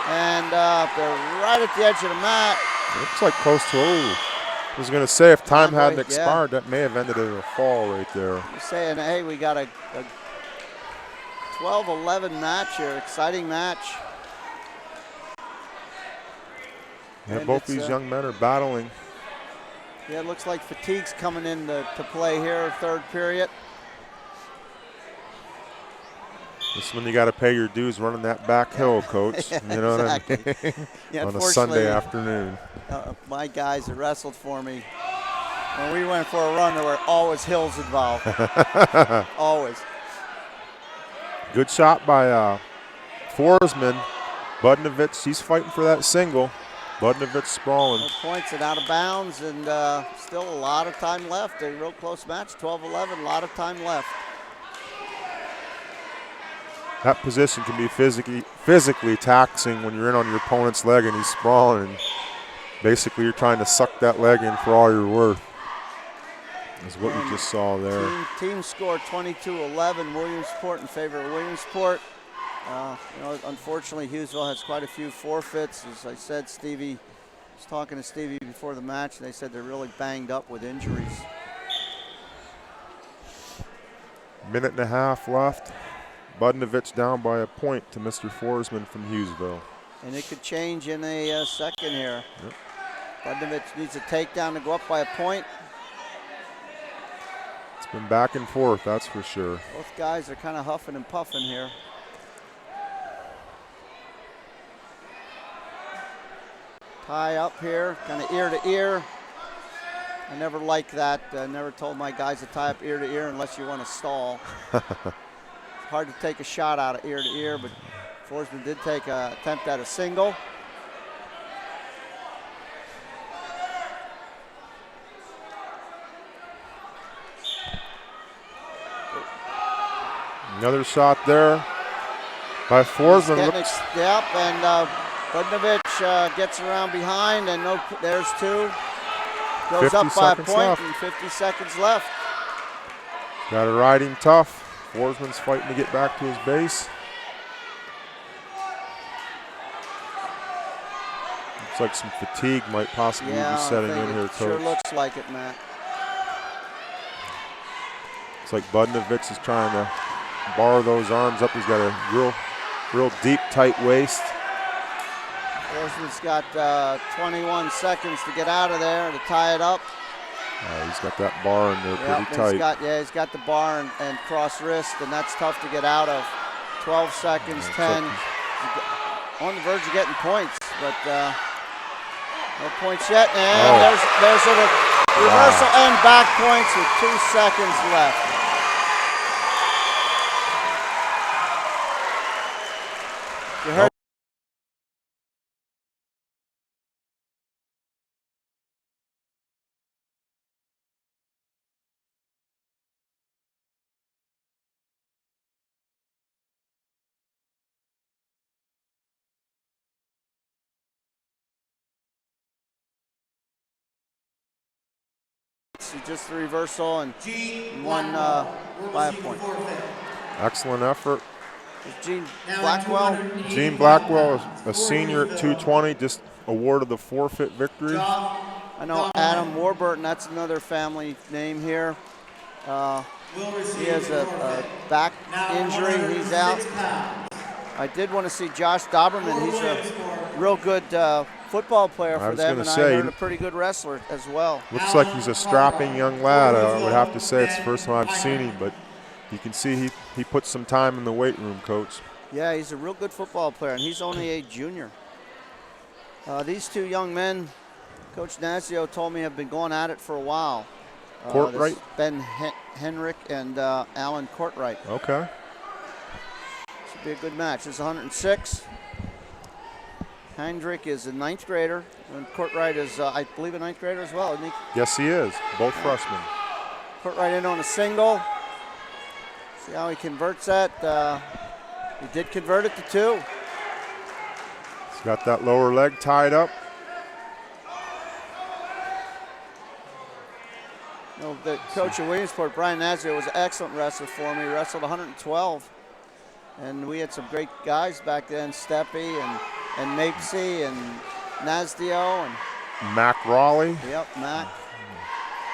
And they're right at the edge of the mat. Looks like close to, I was going to say if time hadn't expired, that may have ended in a fall right there. You're saying, hey, we got a 12-11 match here, exciting match. Yeah, and both these young men are battling. Yeah, it looks like fatigue's coming in to play here, third period. This is when you got to pay your dues running that back hill, Coach. You know exactly. what I mean? Yeah, on a Sunday afternoon. My guys that wrestled for me, when we went for a run, there were always hills involved. Always. Good shot by Foresman. Bonovich, he's fighting for that single. Bonovich sprawling. No points and out of bounds, and still a lot of time left. A real close match, 12-11, a lot of time left. That position can be physically taxing when you're in on your opponent's leg and he's sprawling. And basically, you're trying to suck that leg in for all you're worth. Is what you just saw there. Team score 22-11, Williamsport in favor of Williamsport. Unfortunately, Hughesville has quite a few forfeits. As I said, I was talking to Stevie before the match, and they said they're really banged up with injuries. Minute and a half left. Bonovich down by a point to Mr. Foresman from Hughesville. And it could change in a second here. Yep. Bonovich needs a takedown to go up by a point. It's been back and forth, that's for sure. Both guys are kind of huffing and puffing here. Tie up here, kind of ear to ear. I never liked that. I never told my guys to tie up ear to ear unless you want to stall. Hard to take a shot out of ear to ear, but Foresman did take an attempt at a single. Another shot there by Foresman. Yep, and Bonovich gets around behind, and there's 2. Goes up by a point, and 50 seconds left. Got to ride him tough. Foresman's fighting to get back to his base. Looks like some fatigue might possibly be setting in here, Coach. Sure looks like it, Matt. It's like Bonovich is trying to bar those arms up. He's got a real deep, tight waist. Foresman's got 21 seconds to get out of there to tie it up. He's got that bar in there pretty tight. He's got the bar and cross wrist, and that's tough to get out of. 12 seconds, 10. On the verge of getting points, but no points yet. And there's a reversal and back points with 2 seconds left. You heard. Just the reversal and won by a point. Excellent effort. Gene Blackwell. Gene Blackwell, a senior at 220, just awarded the forfeit victory. I know Adam Warburton, that's another family name here. He has a back injury, he's out. I did want to see Josh Doberman. He's a real good football player for them, and I heard a pretty good wrestler as well. Looks like he's a strapping young lad. I would have to say it's the first time I've seen him, but you can see he put some time in the weight room, Coach. Yeah, he's a real good football player, and he's only a junior. These two young men, Coach Nazio told me, have been going at it for a while. Courtright? Henrik and Alan Courtright. Okay. Should be a good match. This is 106. Henrik is a 9th grader, and Courtright is, I believe, a 9th grader as well, isn't he? Yes, he is. Both freshmen. Courtright in on a single. See how he converts that. He did convert it to 2. He's got that lower leg tied up. No, the coach of Williamsport, Brian Nazio, was an excellent wrestler for me. He wrestled 112. And we had some great guys back then, Steppy and Mapesy and Nasdio and Mac Raleigh. Yep, Mac.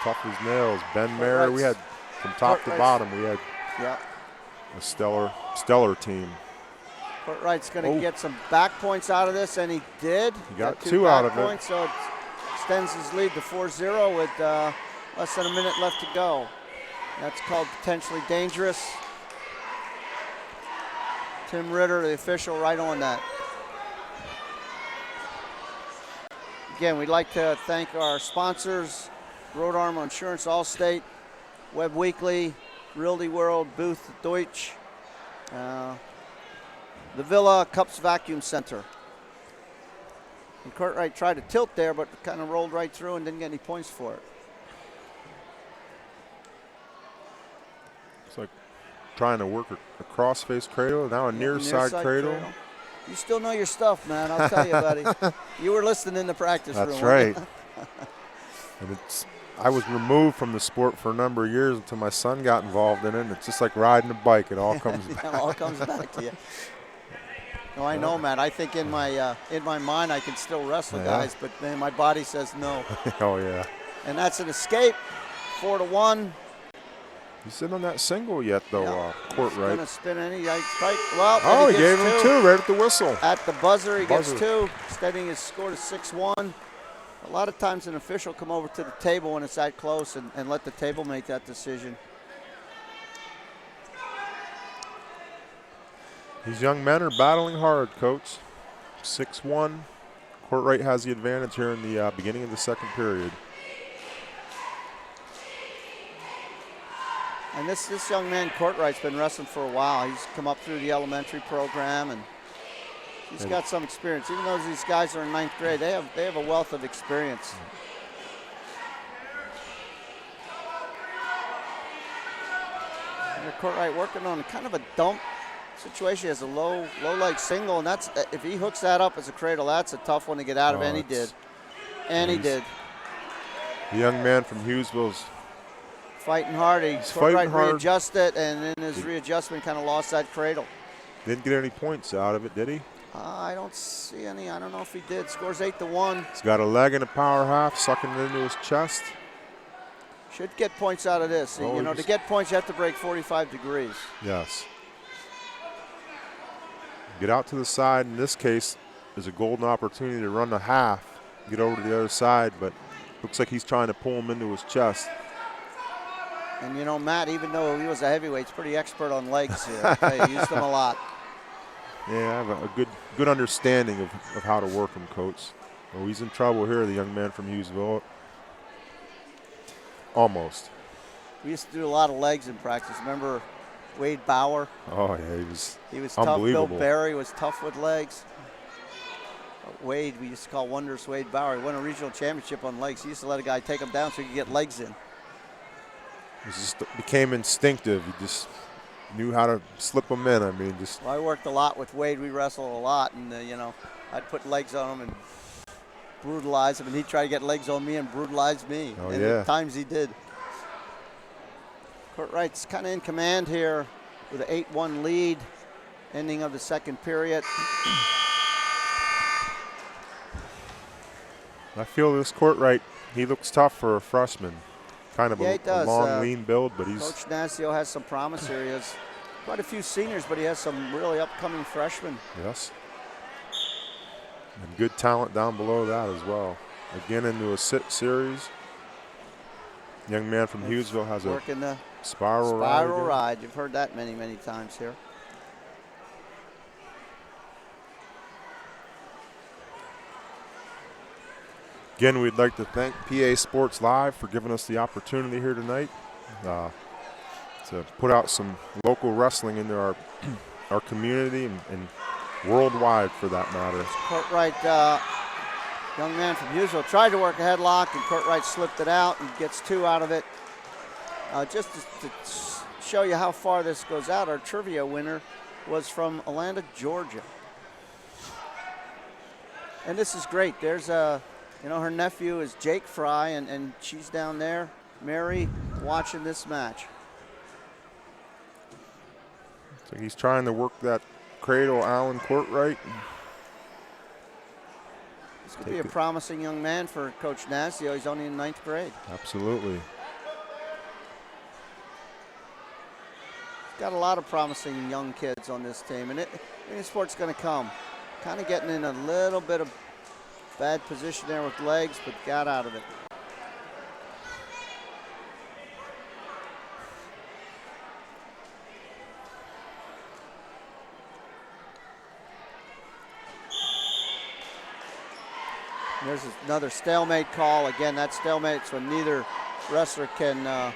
Tough as nails. Ben Mayer. We had from top to bottom. We had a stellar team. Courtright's going to get some back points out of this, and he did. He got 2 out of it. So it extends his lead to 4-0 with less than a minute left to go. That's called potentially dangerous. Tim Ritter, the official, right on that. Again, we'd like to thank our sponsors, Road Armor Insurance, Allstate, Web Weekly, Realty World, Booth Deutsch, the Villa Cups Vacuum Center. And Courtright tried to tilt there, but kind of rolled right through and didn't get any points for it. It's like trying to work a cross-face cradle, now a near side cradle. You still know your stuff, man. I'll tell you, buddy. You were listening in the practice room. That's right. And I was removed from the sport for a number of years until my son got involved in it. And it's just like riding a bike. It all comes back. It all comes back to you. No, I know, man. I think in my mind I can still wrestle guys, but man, my body says no. Oh, yeah. And that's an escape. 4-1. He's sitting on that single yet, though, Courtright. Going to spin any. Well, oh, he gave him 2 right at the whistle. At the buzzer, he gets 2, extending his score to 6-1. A lot of times an official come over to the table when it's that close and let the table make that decision. These young men are battling hard, Coach. 6-1. Courtright has the advantage here in the beginning of the second period. And this young man, Courtright's been wrestling for a while. He's come up through the elementary program, and he's got some experience. Even though these guys are in 9th grade, they have a wealth of experience. And Courtright working on kind of a dump situation. He has a low leg single, and that's if he hooks that up as a cradle, that's a tough one to get out of, and he did. And he did. The young man from Hughesville's fighting hard. Courtright readjusted, and in his readjustment kind of lost that cradle. Didn't get any points out of it, did he? I don't see any. I don't know if he did. Scores 8-1. He's got a leg and a power half, sucking it into his chest. Should get points out of this. You know, to get points, you have to break 45 degrees. Yes. Get out to the side. In this case, is a golden opportunity to run the half, get over to the other side, but looks like he's trying to pull him into his chest. And, you know, Matt, even though he was a heavyweight, he's pretty expert on legs here. Okay, he used them a lot. Yeah, I have a good understanding of how to work him, Coach. Oh, he's in trouble here, the young man from Hughesville. Almost. We used to do a lot of legs in practice. Remember Wade Bauer? Oh, yeah, He was unbelievable. tough. Bill Berry was tough with legs. Wade, we used to call Wondrous Wade Bauer. He won a regional championship on legs. He used to let a guy take him down so he could get legs in. It just became instinctive. He just knew how to slip them in. I mean, just. Well, I worked a lot with Wade. We wrestled a lot, and I'd put legs on him and brutalize him, and he'd try to get legs on me and brutalize me. Oh, and yeah. at times he did. Courtright's kind of in command here with an 8-1 lead, ending of the second period. I feel this Courtright, he looks tough for a freshman. Kind of Yeah, he a does. long, lean build, but he's. Coach Nasio has some promise here. He has quite a few seniors, but he has some really upcoming freshmen. Yes. And good talent down below that as well. Again, into a series. Young man from Hughesville has a working the spiral ride. You've heard that many, many times here. Again, we'd like to thank PA Sports Live for giving us the opportunity here tonight to put out some local wrestling into our community and worldwide, for that matter. Courtright, young man from Hughesville, tried to work a headlock, and Courtright slipped it out and gets 2 out of it. Just to show you how far this goes out, our trivia winner was from Atlanta, Georgia. And this is great. There's her nephew is Jake Fry, and she's down there, Mary, watching this match. So he's trying to work that cradle, Alan Courtright. This could be a promising young man for Coach Nasio. He's only in 9th grade. Absolutely. Got a lot of promising young kids on this team, and Williamsport's going to come. Kind of getting in a little bit of bad position there with legs, but got out of it. There's another stalemate call. Again, that stalemate's when neither wrestler can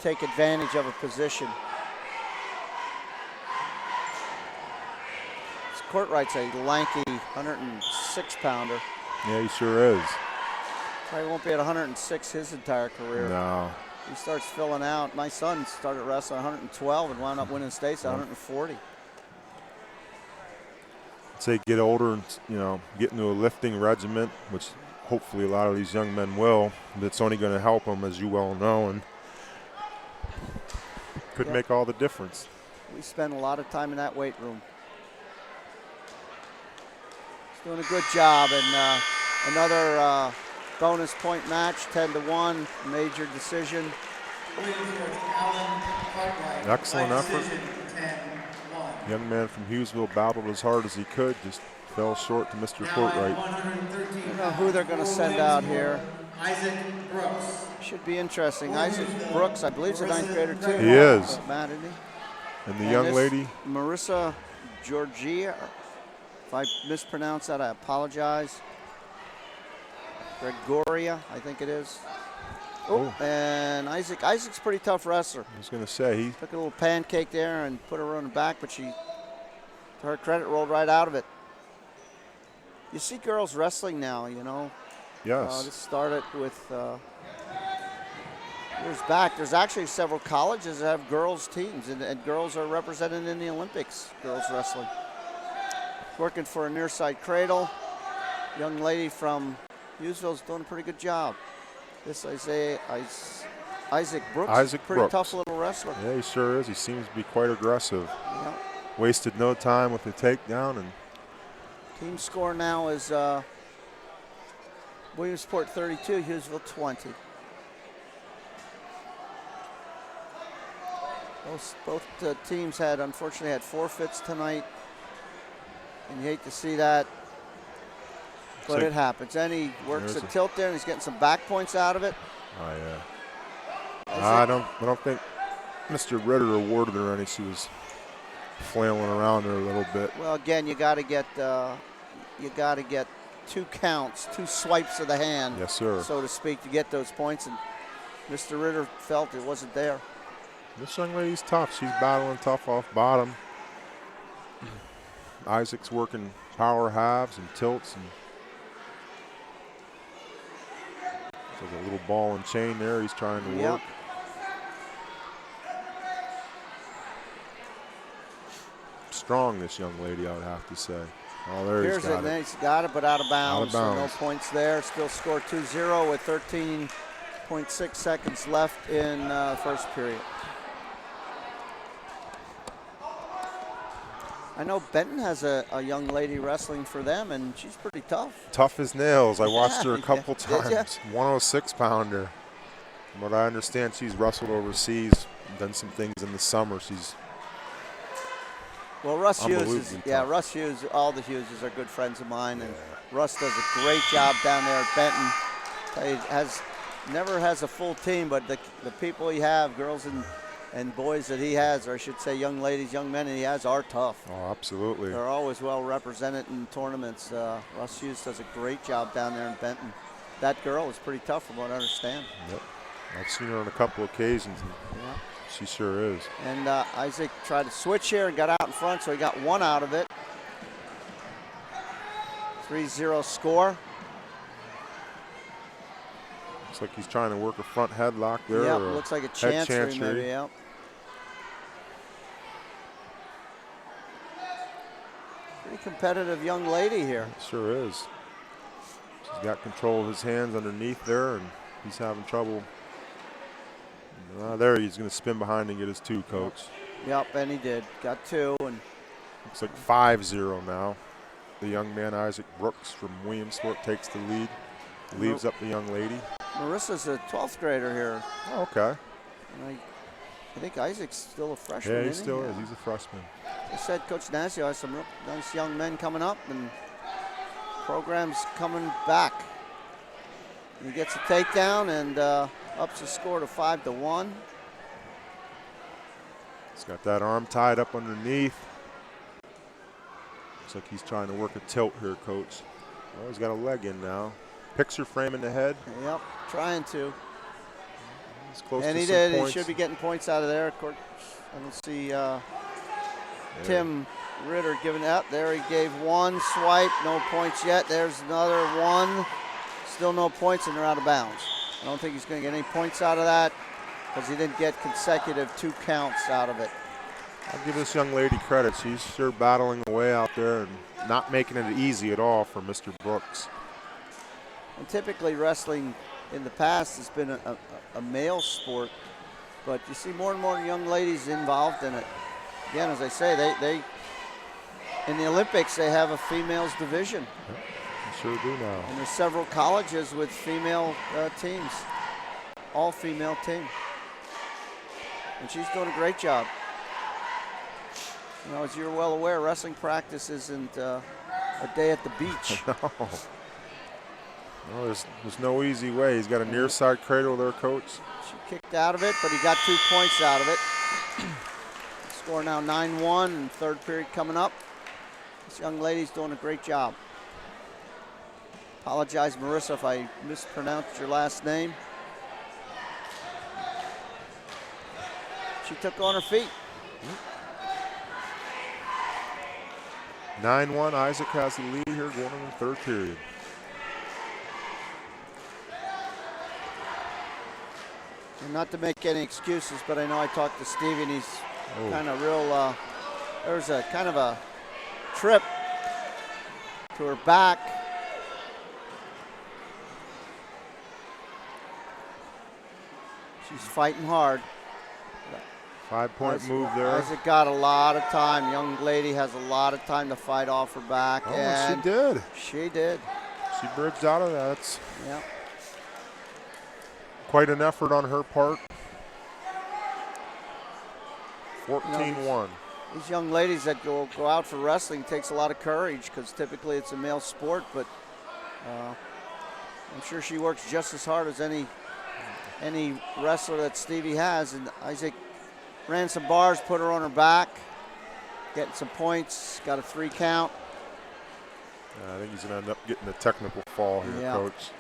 take advantage of a position. Courtright's a lanky 106-pounder. Yeah, he sure is. Probably won't be at 106 his entire career. No. He starts filling out. My son started wrestling 112 and wound up winning states at 140. I'd say get older and, get into a lifting regiment, which hopefully a lot of these young men will. That's only going to help them, as you well know, and could make all the difference. We spend a lot of time in that weight room. He's doing a good job, and another bonus point match, 10-1, major decision. Excellent effort. Young man from Hughesville battled as hard as he could, just fell short to Mr. Courtright. I don't know who they're going to send out here. Isaac Brooks. Should be interesting. Isaac Brooks, I believe, is a 9th grader too. He is. Matt, isn't he? And the young lady? Marissa Georgia. If I mispronounce that, I apologize. Gregoria, I think it is. Oh, and Isaac. Isaac's a pretty tough wrestler. I was going to say, he took a little pancake there and put her on the back, but she, to her credit, rolled right out of it. You see girls wrestling now, Yes. This started with years back. There's actually several colleges that have girls teams, and girls are represented in the Olympics, girls wrestling. Working for a near side cradle. Young lady from Hughesville's doing a pretty good job. This Isaac Brooks, pretty tough little wrestler. Yeah, he sure is. He seems to be quite aggressive. Yeah. Wasted no time with the takedown. And team score now is Williamsport 32, Hughesville 20. Both teams unfortunately had forfeits tonight, and you hate to see that, but it happens. And he works a tilt there, and he's getting some back points out of it. Oh yeah. I don't think Mr. Ritter awarded her any. She was flailing around there a little bit. Well, again, you got to get 2 counts, 2 swipes of the hand, Yes, sir. so to speak, to get those points. And Mr. Ritter felt it wasn't there. This young lady's tough. She's battling tough off bottom. Isaac's working power halves and tilts, and there's a little ball and chain there. He's trying to work. Strong, this young lady, I would have to say. Oh, there Here's he's got it. He's got it, but out of bounds. Out of bounds. So no points there. Still score 2-0 with 13.6 seconds left in first period. I know Benton has a young lady wrestling for them, and she's pretty tough. Tough as nails. I watched her a couple Did ya? times. 106-pounder. From what I understand, she's wrestled overseas, done some things in the summer. She's Well, Russ Hughes is, unbelievably yeah, tough. Russ Hughes, all the Hugheses are good friends of mine, and Russ does a great job down there at Benton. He never has a full team, but the people he have, girls and boys that he has, or I should say young ladies, young men that he has, are tough. Oh, absolutely. They're always well represented in tournaments. Russ Hughes does a great job down there in Benton. That girl is pretty tough from what I understand. Yep. I've seen her on a couple occasions, and Yeah. she sure is. And Isaac tried to switch here and got out in front, so he got 1 out of it. 3-0 score. Looks like he's trying to work a front headlock there. Yep, or looks like a head chancery maybe, yep. Pretty competitive young lady here. Sure is. She's got control of his hands underneath there, and he's having trouble. There, he's going to spin behind and get his 2, Coach. Yep, and he did. Got 2. And Looks like 5-0 now. The young man, Isaac Brooks from Williamsport, takes the lead. Leaves up the young lady. Marissa's a 12th grader here. Oh, okay. And I think Isaac's still a freshman. Yeah, he isn't still is. He's a freshman. I said Coach Nasio has some real nice young men coming up, and program's coming back. He gets a takedown and ups the score to 5-1. He's got that arm tied up underneath. Looks like he's trying to work a tilt here, Coach. Oh, he's got a leg in now. Picture frame in the head. Yep, trying to. He's close And to he some did. points. He should be getting points out of there. Of course, I don't see Tim Ritter giving it up. There he gave 1 swipe. No points yet. There's another 1. Still no points, and they're out of bounds. I don't think he's going to get any points out of that because he didn't get consecutive 2 counts out of it. I'll give this young lady credit. She's sure battling away out there and not making it easy at all for Mr. Brooks. And typically wrestling in the past has been a male sport, but you see more and more young ladies involved in it. Again, as I say, they in the Olympics they have a females division. They sure do now. And there's several colleges with female teams, all female team. And she's doing a great job. You know, as you're well aware, wrestling practice isn't a day at the beach. No, there's no easy way. He's got a near side cradle there, Coach. She kicked out of it, but he got 2 points out of it. Score now 9-1, and third period coming up. This young lady's doing a great job. Apologize, Marissa, if I mispronounced your last name. She took on her feet. 9-1, Isaac has the lead here going into the third period. And not to make any excuses, but I know I talked to Stevie, and he's kind of real, there's a kind of a trip to her back. She's fighting hard. 5-point move there. Isaac got a lot of time. Young lady has a lot of time to fight off her back. Oh, and she did. She did. She bridged out of that. It's Yeah. quite an effort on her part. 14-1. These young ladies that go out for wrestling takes a lot of courage because typically it's a male sport, but I'm sure she works just as hard as any wrestler that Stevie has. And Isaac ran some bars, put her on her back. getting some points. Got a 3 count. I think he's going to end up getting a technical fall here, Yeah. Coach.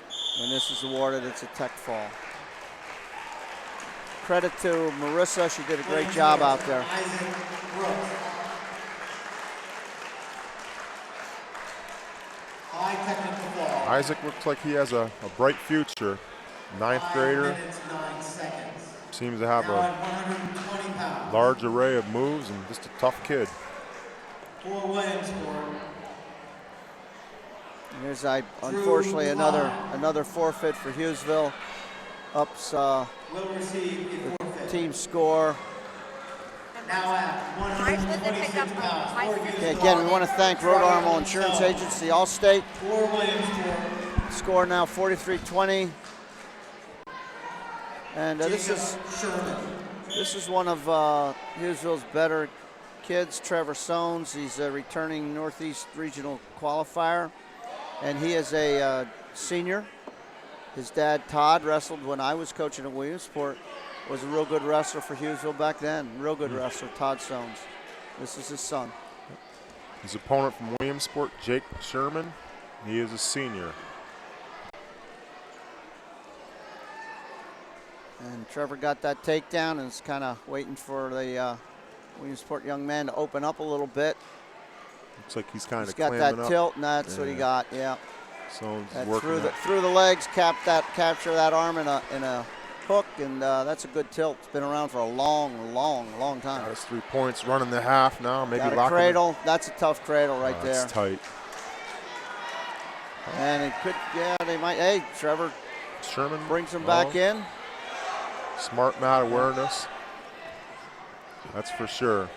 When this is awarded, it's a tech fall. Credit to Marissa. She did a great job out there. High technical fall. Isaac looks like he has a bright future. 9th grader. 5 minutes, 9 seconds. Seems to have Now a at 120 pounds. large array of moves and just a tough kid. For Williamsport. Here's unfortunately another forfeit for Hughesville. Ups Will receive a forfeit. team score. Now at 126 pounds. For Okay, Hughesville. again, we want to thank Rhode Armo Insurance Agency, Allstate. For Williamsport. Score now 43-20. And this is one of Hughesville's better kids, Trevor Sones. He's a returning Northeast Regional qualifier, and he is a senior. His dad, Todd, wrestled when I was coaching at Williamsport. Was a real good wrestler for Hughesville back then. Real good wrestler, Todd Sones. This is his son. His opponent from Williamsport, Jake Sherman. He is a senior. And Trevor got that takedown and is kind of waiting for the Williamsport young man to open up a little bit. Looks like he's kind He's of got clamming that up. tilt, and that's what he got. Yeah. So he's That working through the legs, capture that arm in a hook, and that's a good tilt. It's been around for a long time. Got his 3 points, running the half now. Maybe Got a locking cradle. That's a tough cradle right there. That's tight. And it could, yeah, they might. Hey, Trevor Sherman brings him back in. Smart mat awareness. That's for sure.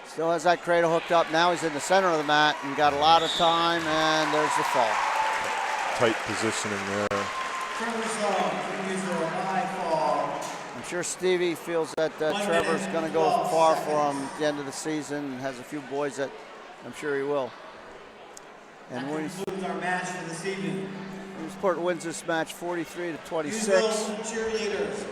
Still has that cradle hooked up. Now he's in the center of the mat and got a lot of time, and there's the fall. Tight positioning there. Trevor Sones, Hughesville, high fall. I'm sure Stevie feels that Trevor's going to go far for him at the end of the season, and has a few boys that I'm sure he will. And That concludes our match for this evening. Williamsport wins this match 43-26. Hughesville cheerleaders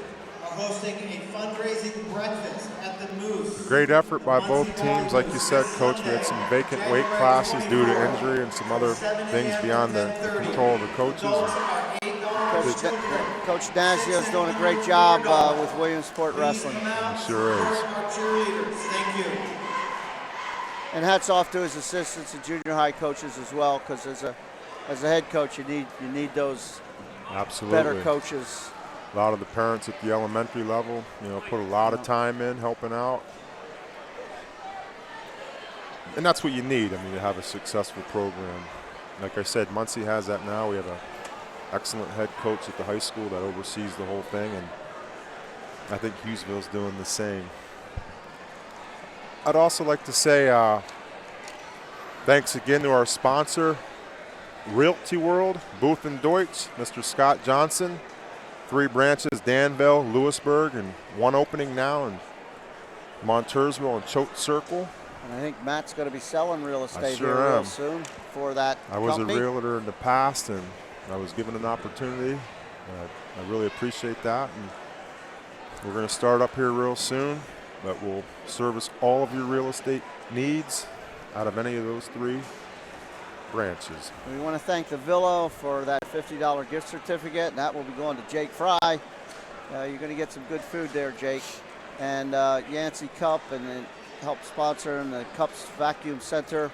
are hosting a fundraising breakfast at the Moose. Great effort by both teams. Like you said, Coach, we had some vacant weight classes due to injury and some other things beyond the control of the coaches. Coach Nazio's doing a great job with Williamsport wrestling. He sure is. Our cheerleaders, thank you. And hats off to his assistants and junior high coaches as well, because as a head coach, you need those Absolutely. better coaches. A lot of the parents at the elementary level, put a lot of time in helping out. And that's what you need, to have a successful program. Like I said, Muncie has that now. We have an excellent head coach at the high school that oversees the whole thing, and I think Hughesville's doing the same. I'd also like to say thanks again to our sponsor, Realty World, Booth & Deutsch, Mr. Scott Johnson. 3 branches, Danville, Lewisburg, and 1 opening now in Montoursville and Choate Circle. And I think Matt's going to be selling real estate sure here real am. soon for that I was company. a realtor in the past, and I was given an opportunity. I really appreciate that. And we're going to start up here real soon, but we'll service all of your real estate needs out of any of those 3 branches. We want to thank the Villa for that $50 gift certificate, and that will be going to Jake Fry. You're going to get some good food there, Jake. And Yancey Cup, and it helps sponsor in the Cups Vacuum Center.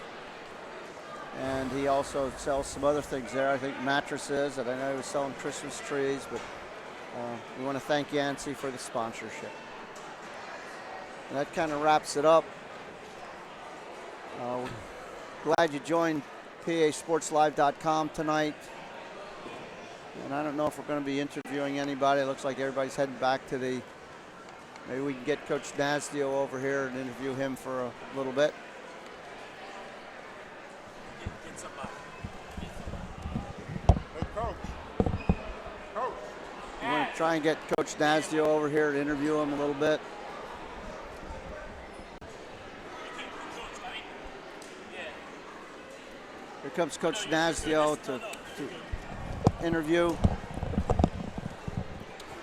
And he also sells some other things there. I think mattresses, and I know he was selling Christmas trees, but we want to thank Yancey for the sponsorship. And that kind of wraps it up. Glad you joined PASportsLive.com tonight. And I don't know if we're going to be interviewing anybody. It looks like everybody's heading back to the, maybe we can get Coach Nasdio over here and interview him for a little bit. Get some Hey, Coach. We want to try and get Coach Nasdio over here to interview him a little bit. Here comes Coach Nasdio to interview. Good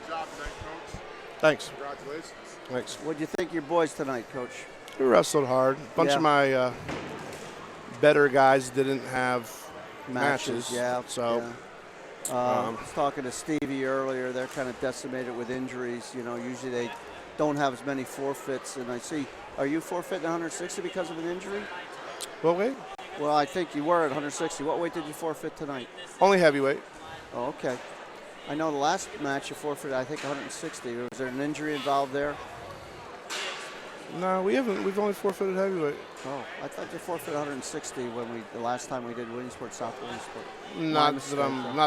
job tonight, Coach. Thanks. Congratulations. Thanks. What'd you think of your boys tonight, Coach? We wrestled hard. A bunch of my better guys didn't have matches. Yeah. So. Yeah. I was talking to Stevie earlier. They're kind of decimated with injuries. You know, usually they don't have as many forfeits. And I see, are you forfeiting 160 because of an injury? What weight? Well, I think you were at 160. What weight did you forfeit tonight? Only heavyweight. Oh, okay. I know the last match you forfeited, I think 160. Was there an injury involved there? No, we haven't. We've only forfeited heavyweight. Oh, I thought you forfeited 160 when the last time we did Williamsport, South Williamsport. Not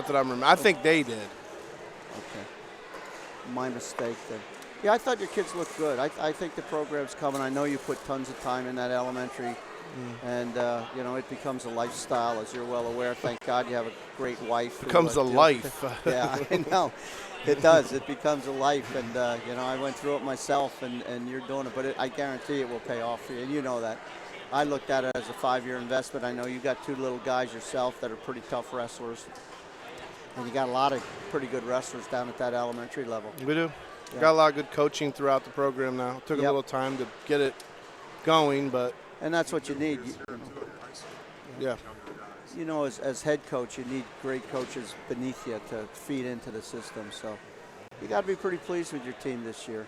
that I'm remembering. I think they did. Okay. My mistake then. Yeah, I thought your kids looked good. I think the program's coming. I know you put tons of time in that elementary. And, you know, it becomes a lifestyle, as you're well aware. Thank God you have a great wife. Becomes a life. Yeah, I know. It does. It becomes a life. And, you know, I went through it myself, and you're doing it. But I guarantee it will pay off for you, and you know that. I looked at it as a 5-year investment. I know you got 2 little guys yourself that are pretty tough wrestlers. And you got a lot of pretty good wrestlers down at that elementary level. We do. Yeah. Got a lot of good coaching throughout the program now. Took a little time to get it going, but. And that's what you need. Yeah. You know, as head coach, you need great coaches beneath you to feed into the system. So you got to be pretty pleased with your team this year.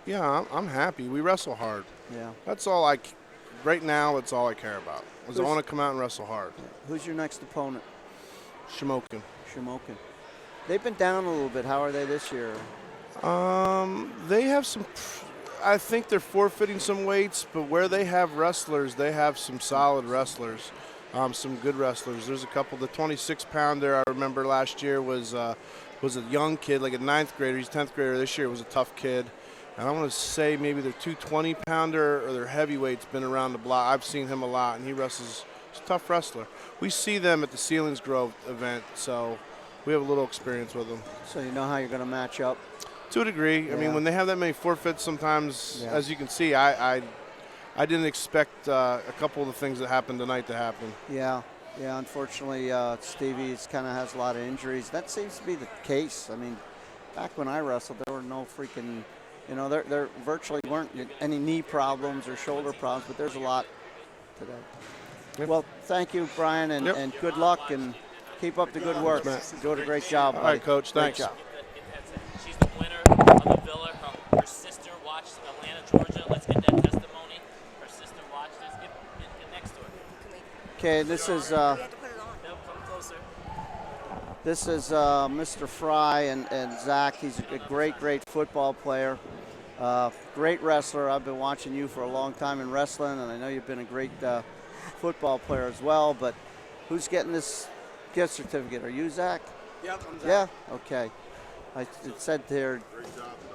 Yeah, I'm happy. We wrestle hard. Yeah. That's all right now, that's all I care about. I want to come out and wrestle hard. Yeah. Who's your next opponent? Shamokin. They've been down a little bit. How are they this year? They have some. I think they're forfeiting some weights, but where they have wrestlers, they have some solid wrestlers, some good wrestlers. There's a couple. The 26-pounder I remember last year was a young kid, like a 9th grader. He's 10th grader this year. Was a tough kid. And I want to say maybe their 220-pounder or their heavyweight's been around the block. I've seen him a lot, and he wrestles. He's a tough wrestler. We see them at the Ceilings Grove event, so we have a little experience with them. So you know how you're going to match up? To a degree. Yeah. I mean, when they have that many forfeits, sometimes, as you can see, I didn't expect a couple of the things that happened tonight to happen. Yeah. Unfortunately, Stevie kind of has a lot of injuries. That seems to be the case. I mean, back when I wrestled, there were no freaking, you know, there virtually weren't any knee problems or shoulder problems, but there's a lot today. Yep. Well, thank you, Brian, and good luck, and keep up the good work. Thanks, Doing a great job, buddy. All right, Coach. Great Thanks. job. She's the winner of the Villa. Her sister watched Atlanta, Georgia. Let's get that testimony. Her sister watched this. Get next to her. Okay, this is No, come closer. this is Mr. Fry and Zach. He's a great football player, great wrestler. I've been watching you for a long time in wrestling, and I know you've been a great football player as well. But who's getting this gift certificate? Are you Zach? Yep, I'm Zach. Yeah. Okay. It said there,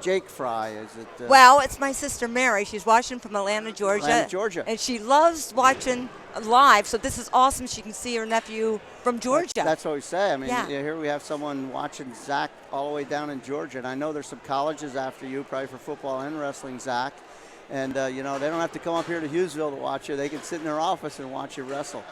Jake Fry. Is it? Well, it's my sister Mary. She's watching from Atlanta, Georgia. Atlanta, Georgia. And she loves watching live, so this is awesome. She can see her nephew from Georgia. That's what we say. I mean, Yeah. here we have someone watching Zach all the way down in Georgia. And I know there's some colleges after you, probably for football and wrestling, Zach. And, you know, they don't have to come up here to Hughesville to watch you. They can sit in their office and watch you wrestle.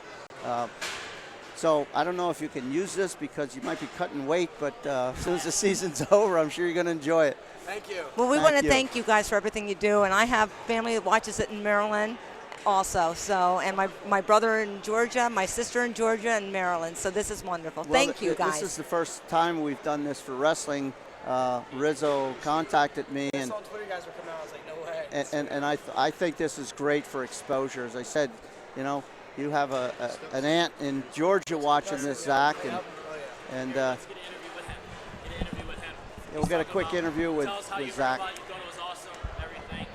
So I don't know if you can use this because you might be cutting weight, but as soon as the season's over, I'm sure you're going to enjoy it. Thank you. Well, we Thank want to you. thank you guys for everything you do. And I have family that watches it in Maryland also. So, and my brother in Georgia, my sister in Georgia, and Maryland. So this is wonderful. Well, thank you, guys. This is the first time we've done this for wrestling. Rizzo contacted me, I and saw on Twitter you guys were coming out. I was like, no way. and I think this is great for exposure. As I said, you know, you have an aunt in Georgia watching this, Zach, and Let's get an interview with him. yeah, we'll get a quick interview with Tell us how you Zach. felt about it. You thought it was awesome, everything.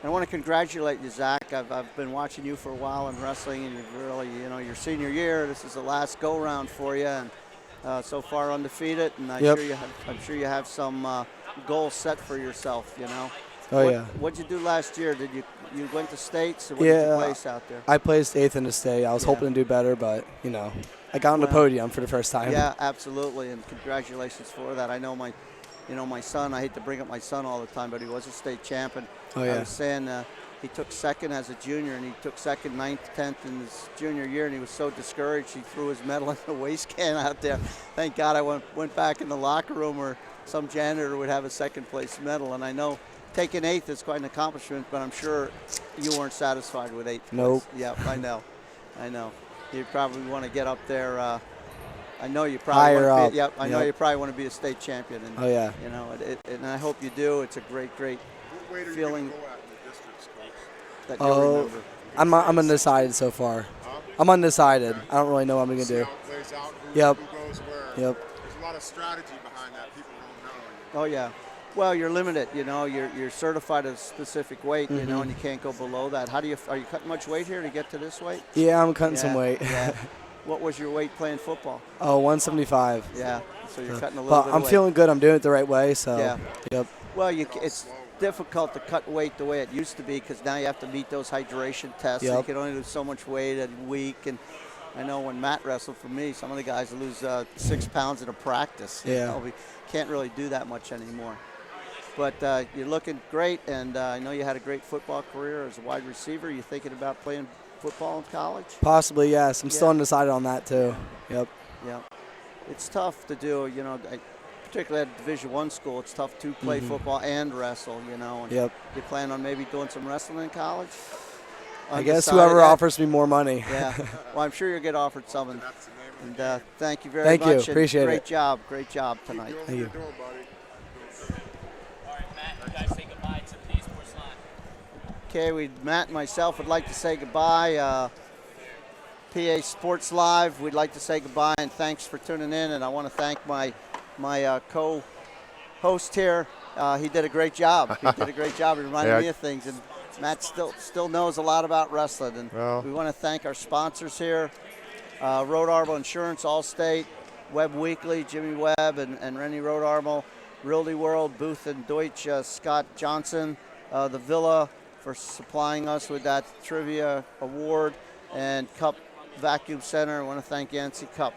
I want to congratulate you, Zach. I've been watching you for a while in wrestling, and you've really, you know, your senior year. This is the last go-round for you, and so far undefeated. And I'm sure you have some goals set for yourself. You know. Oh, What'd you do last year? Did you went to states, or what did you place out there? I placed 8th in the state. I was hoping to do better, but you know, I got on the podium for the first time. Yeah, absolutely, and congratulations for that. I know my son. I hate to bring up my son all the time, but he was a state champion. Oh, yeah. I was saying he took second as a junior, and he took second, 9th, 10th in his junior year, and he was so discouraged he threw his medal in the waste can out there. Thank God I went back in the locker room where some janitor would have a second place medal. And I know taking 8th is quite an accomplishment, but I'm sure you weren't satisfied with 8th place. Nope. Yeah, I know. You probably want to get up there. I know you probably higher want up. to be, yep, I know Yep. you probably want to be a state champion. And, Oh, yeah. You know, and I hope you do. It's a great What weight are you feeling going to go at in the districts, Coach? that you'll remember. I'm undecided so far. I'm undecided. I don't really know what I'm going to See do. how it plays out, Yep. who goes where. Yep. There's a lot of strategy behind that. People don't know. Oh yeah. Well, you're limited. You know, you're certified at a specific weight. You know, and you can't go below that. Are you cutting much weight here to get to this weight? Yeah, I'm cutting some weight. Yeah. What was your weight playing football? Oh, 175. Yeah. So you're cutting a little But bit. I'm of weight. feeling good. I'm doing it the right way. So. Yeah. Yep. Well, it's difficult to cut weight the way it used to be because now you have to meet those hydration tests. Yep. So you can only lose so much weight a week. And I know when Matt wrestled for me, some of the guys lose 6 pounds in a practice. Yeah. You know, we can't really do that much anymore. But you're looking great, and I know you had a great football career as a wide receiver. You thinking about playing football in college? Possibly, yes. I'm still Yeah. undecided on that too. Yep. Yeah. It's tough to do, you know, particularly at Division I school. It's tough to play football and wrestle, you know. And Yep. You plan on maybe doing some wrestling in college? I guess Undecided whoever yet? offers me more money. Yeah. Well, I'm sure you'll get offered some. And thank you very Thank much. you. and Appreciate great it. job. Great job tonight. Thank you. All right, Matt, you guys say goodbye to the PA Sports Line. Okay, Matt and myself would like to say goodbye. PA Sports Live, we'd like to say goodbye and thanks for tuning in. And I want to thank my co-host here. He did a great job. He reminded me of things. And Matt still knows a lot about wrestling. And we want to thank our sponsors here, Road Arbor Insurance, Allstate, Webb Weekly, Jimmy Webb and Rennie Road Arbor, Realty World, Booth and Deutsch, Scott Johnson, the Villa for supplying us with that trivia award, and Cup Vacuum Center. I want to thank Yancey Cup.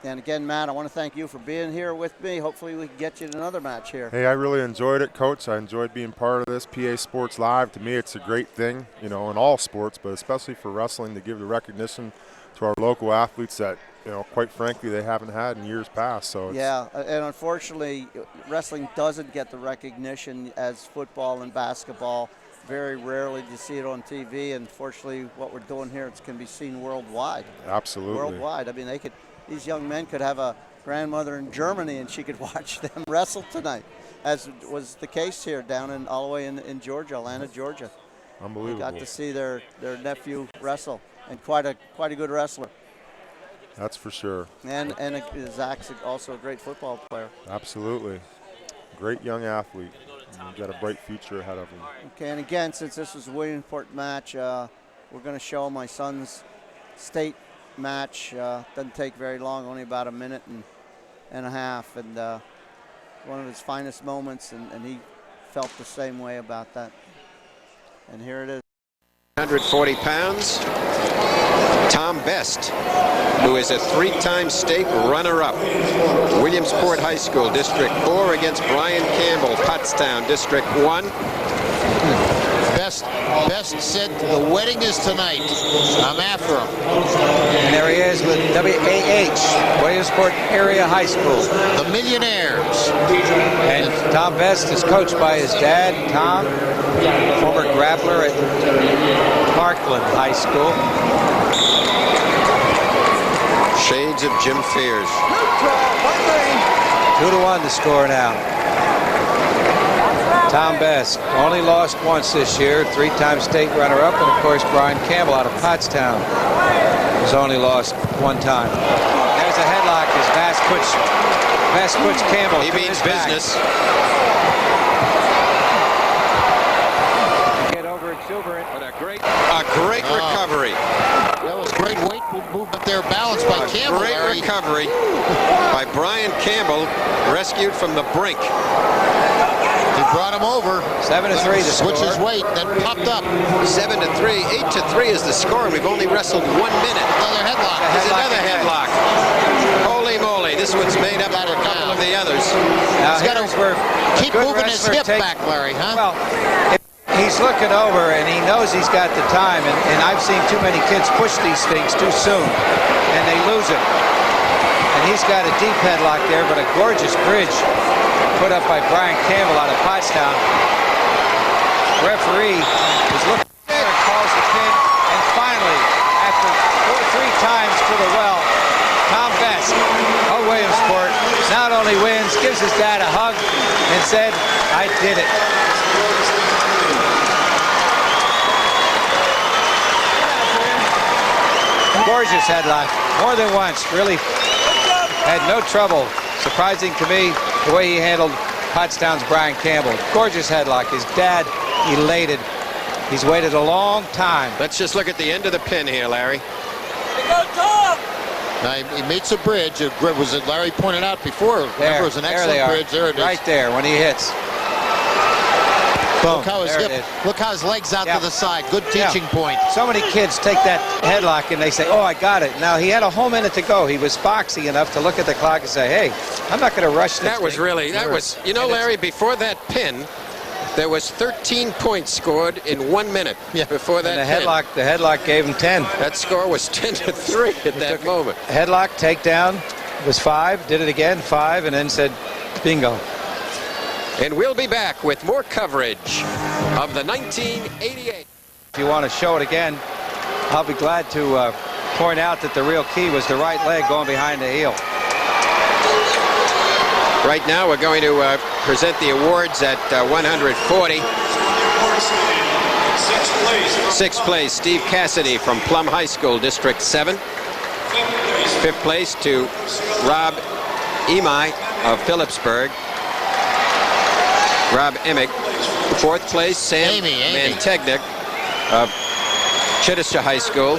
And again, Matt, I want to thank you for being here with me. Hopefully we can get you in another match here. Hey, I really enjoyed it, Coach. I enjoyed being part of this PA Sports Live. To me, it's a great thing, you know, in all sports, but especially for wrestling, to give the recognition to our local athletes that, you know, quite frankly, they haven't had in years past. So yeah, and unfortunately, wrestling doesn't get the recognition as football and basketball. Very rarely do you see it on TV, and fortunately, what we're doing here can be seen worldwide. Absolutely. Worldwide. I mean, these young men could have a grandmother in Germany, and she could watch them wrestle tonight, as was the case here down all the way in Georgia, Atlanta, Georgia. Unbelievable. They got to see their nephew wrestle, and quite a good wrestler. That's for sure. And Zach's also a great football player. Absolutely. Great young athlete. He's got a bright future ahead of him. Okay, and again, since this was a Williamsport match, we're going to show my son's state match. Doesn't take very long, only about a minute and a half, and one of his finest moments, and he felt the same way about that. And here it is. 140 pounds, Tom Best, who is a 3-time state runner-up. Williamsport High School, District 4 against Brian Campbell, Pottstown, District 1. Best said the wedding is tonight. I'm after him. And there he is with WAH, Williamsport Area High School. The Millionaires. And Tom Best is coached by his dad, Tom, former grappler at Parkland High School. Shades of Jim Fears. 2-1 the score now. Tom Best only lost once this year, 3-time state runner-up, and of course Brian Campbell out of Pottstown has only lost 1 time. There's a headlock as Best puts Campbell. He means business. Get over exuberant. But a great recovery. That was great weight movement there, balanced by Campbell. Great recovery by Brian Campbell, rescued from the brink. He brought him over. 7-3 to switch score. his weight, then popped up. 7-3, 8-3 is the score, and we've only wrestled 1 minute. Another headlock. There's another headlock. Holy moly, this one's made up for a couple of the others. Now He's got to keep moving his hip takes, back, Larry, huh? Well, he's looking over and he knows he's got the time, and I've seen too many kids push these things too soon, and they lose it. And he's got a deep headlock there, but a gorgeous bridge put up by Brian Campbell out of Pottstown. Referee is looking there and calls the pin. And finally, after 3 times to the well, Tom Best of Williamsport not only wins, gives his dad a hug and said, "I did it." Gorgeous headlock, more than once. Really had no trouble. Surprising to me the way he handled Pottstown's Brian Campbell. Gorgeous headlock. His dad elated. He's waited a long time. Let's just look at the end of the pin here, Larry. Now he meets a bridge. It was it Larry pointed out before. Remember, it was an excellent bridge. There it is. Right there when he hits. Boom. Look how his legs out to the side. Good teaching point. So many kids take that headlock and they say, "Oh, I got it." Now he had a whole minute to go. He was foxy enough to look at the clock and say, "Hey, I'm not going to rush this." That was really, you know, Larry, before that pin, there was 13 points scored in 1 minute before that pin. The headlock gave him 10. That score was 10-3 at that moment. Headlock, takedown was 5, did it again, 5, and then said, bingo. And we'll be back with more coverage of the 1988. If you want to show it again, I'll be glad to point out that the real key was the right leg going behind the heel. Right now we're going to present the awards at 140. Sixth place, Steve Cassidy from Plum High School, District 7. Fifth place to Rob Emai of Phillipsburg. Rob Emick. Fourth place, Sam Mantegnick of Chittister High School.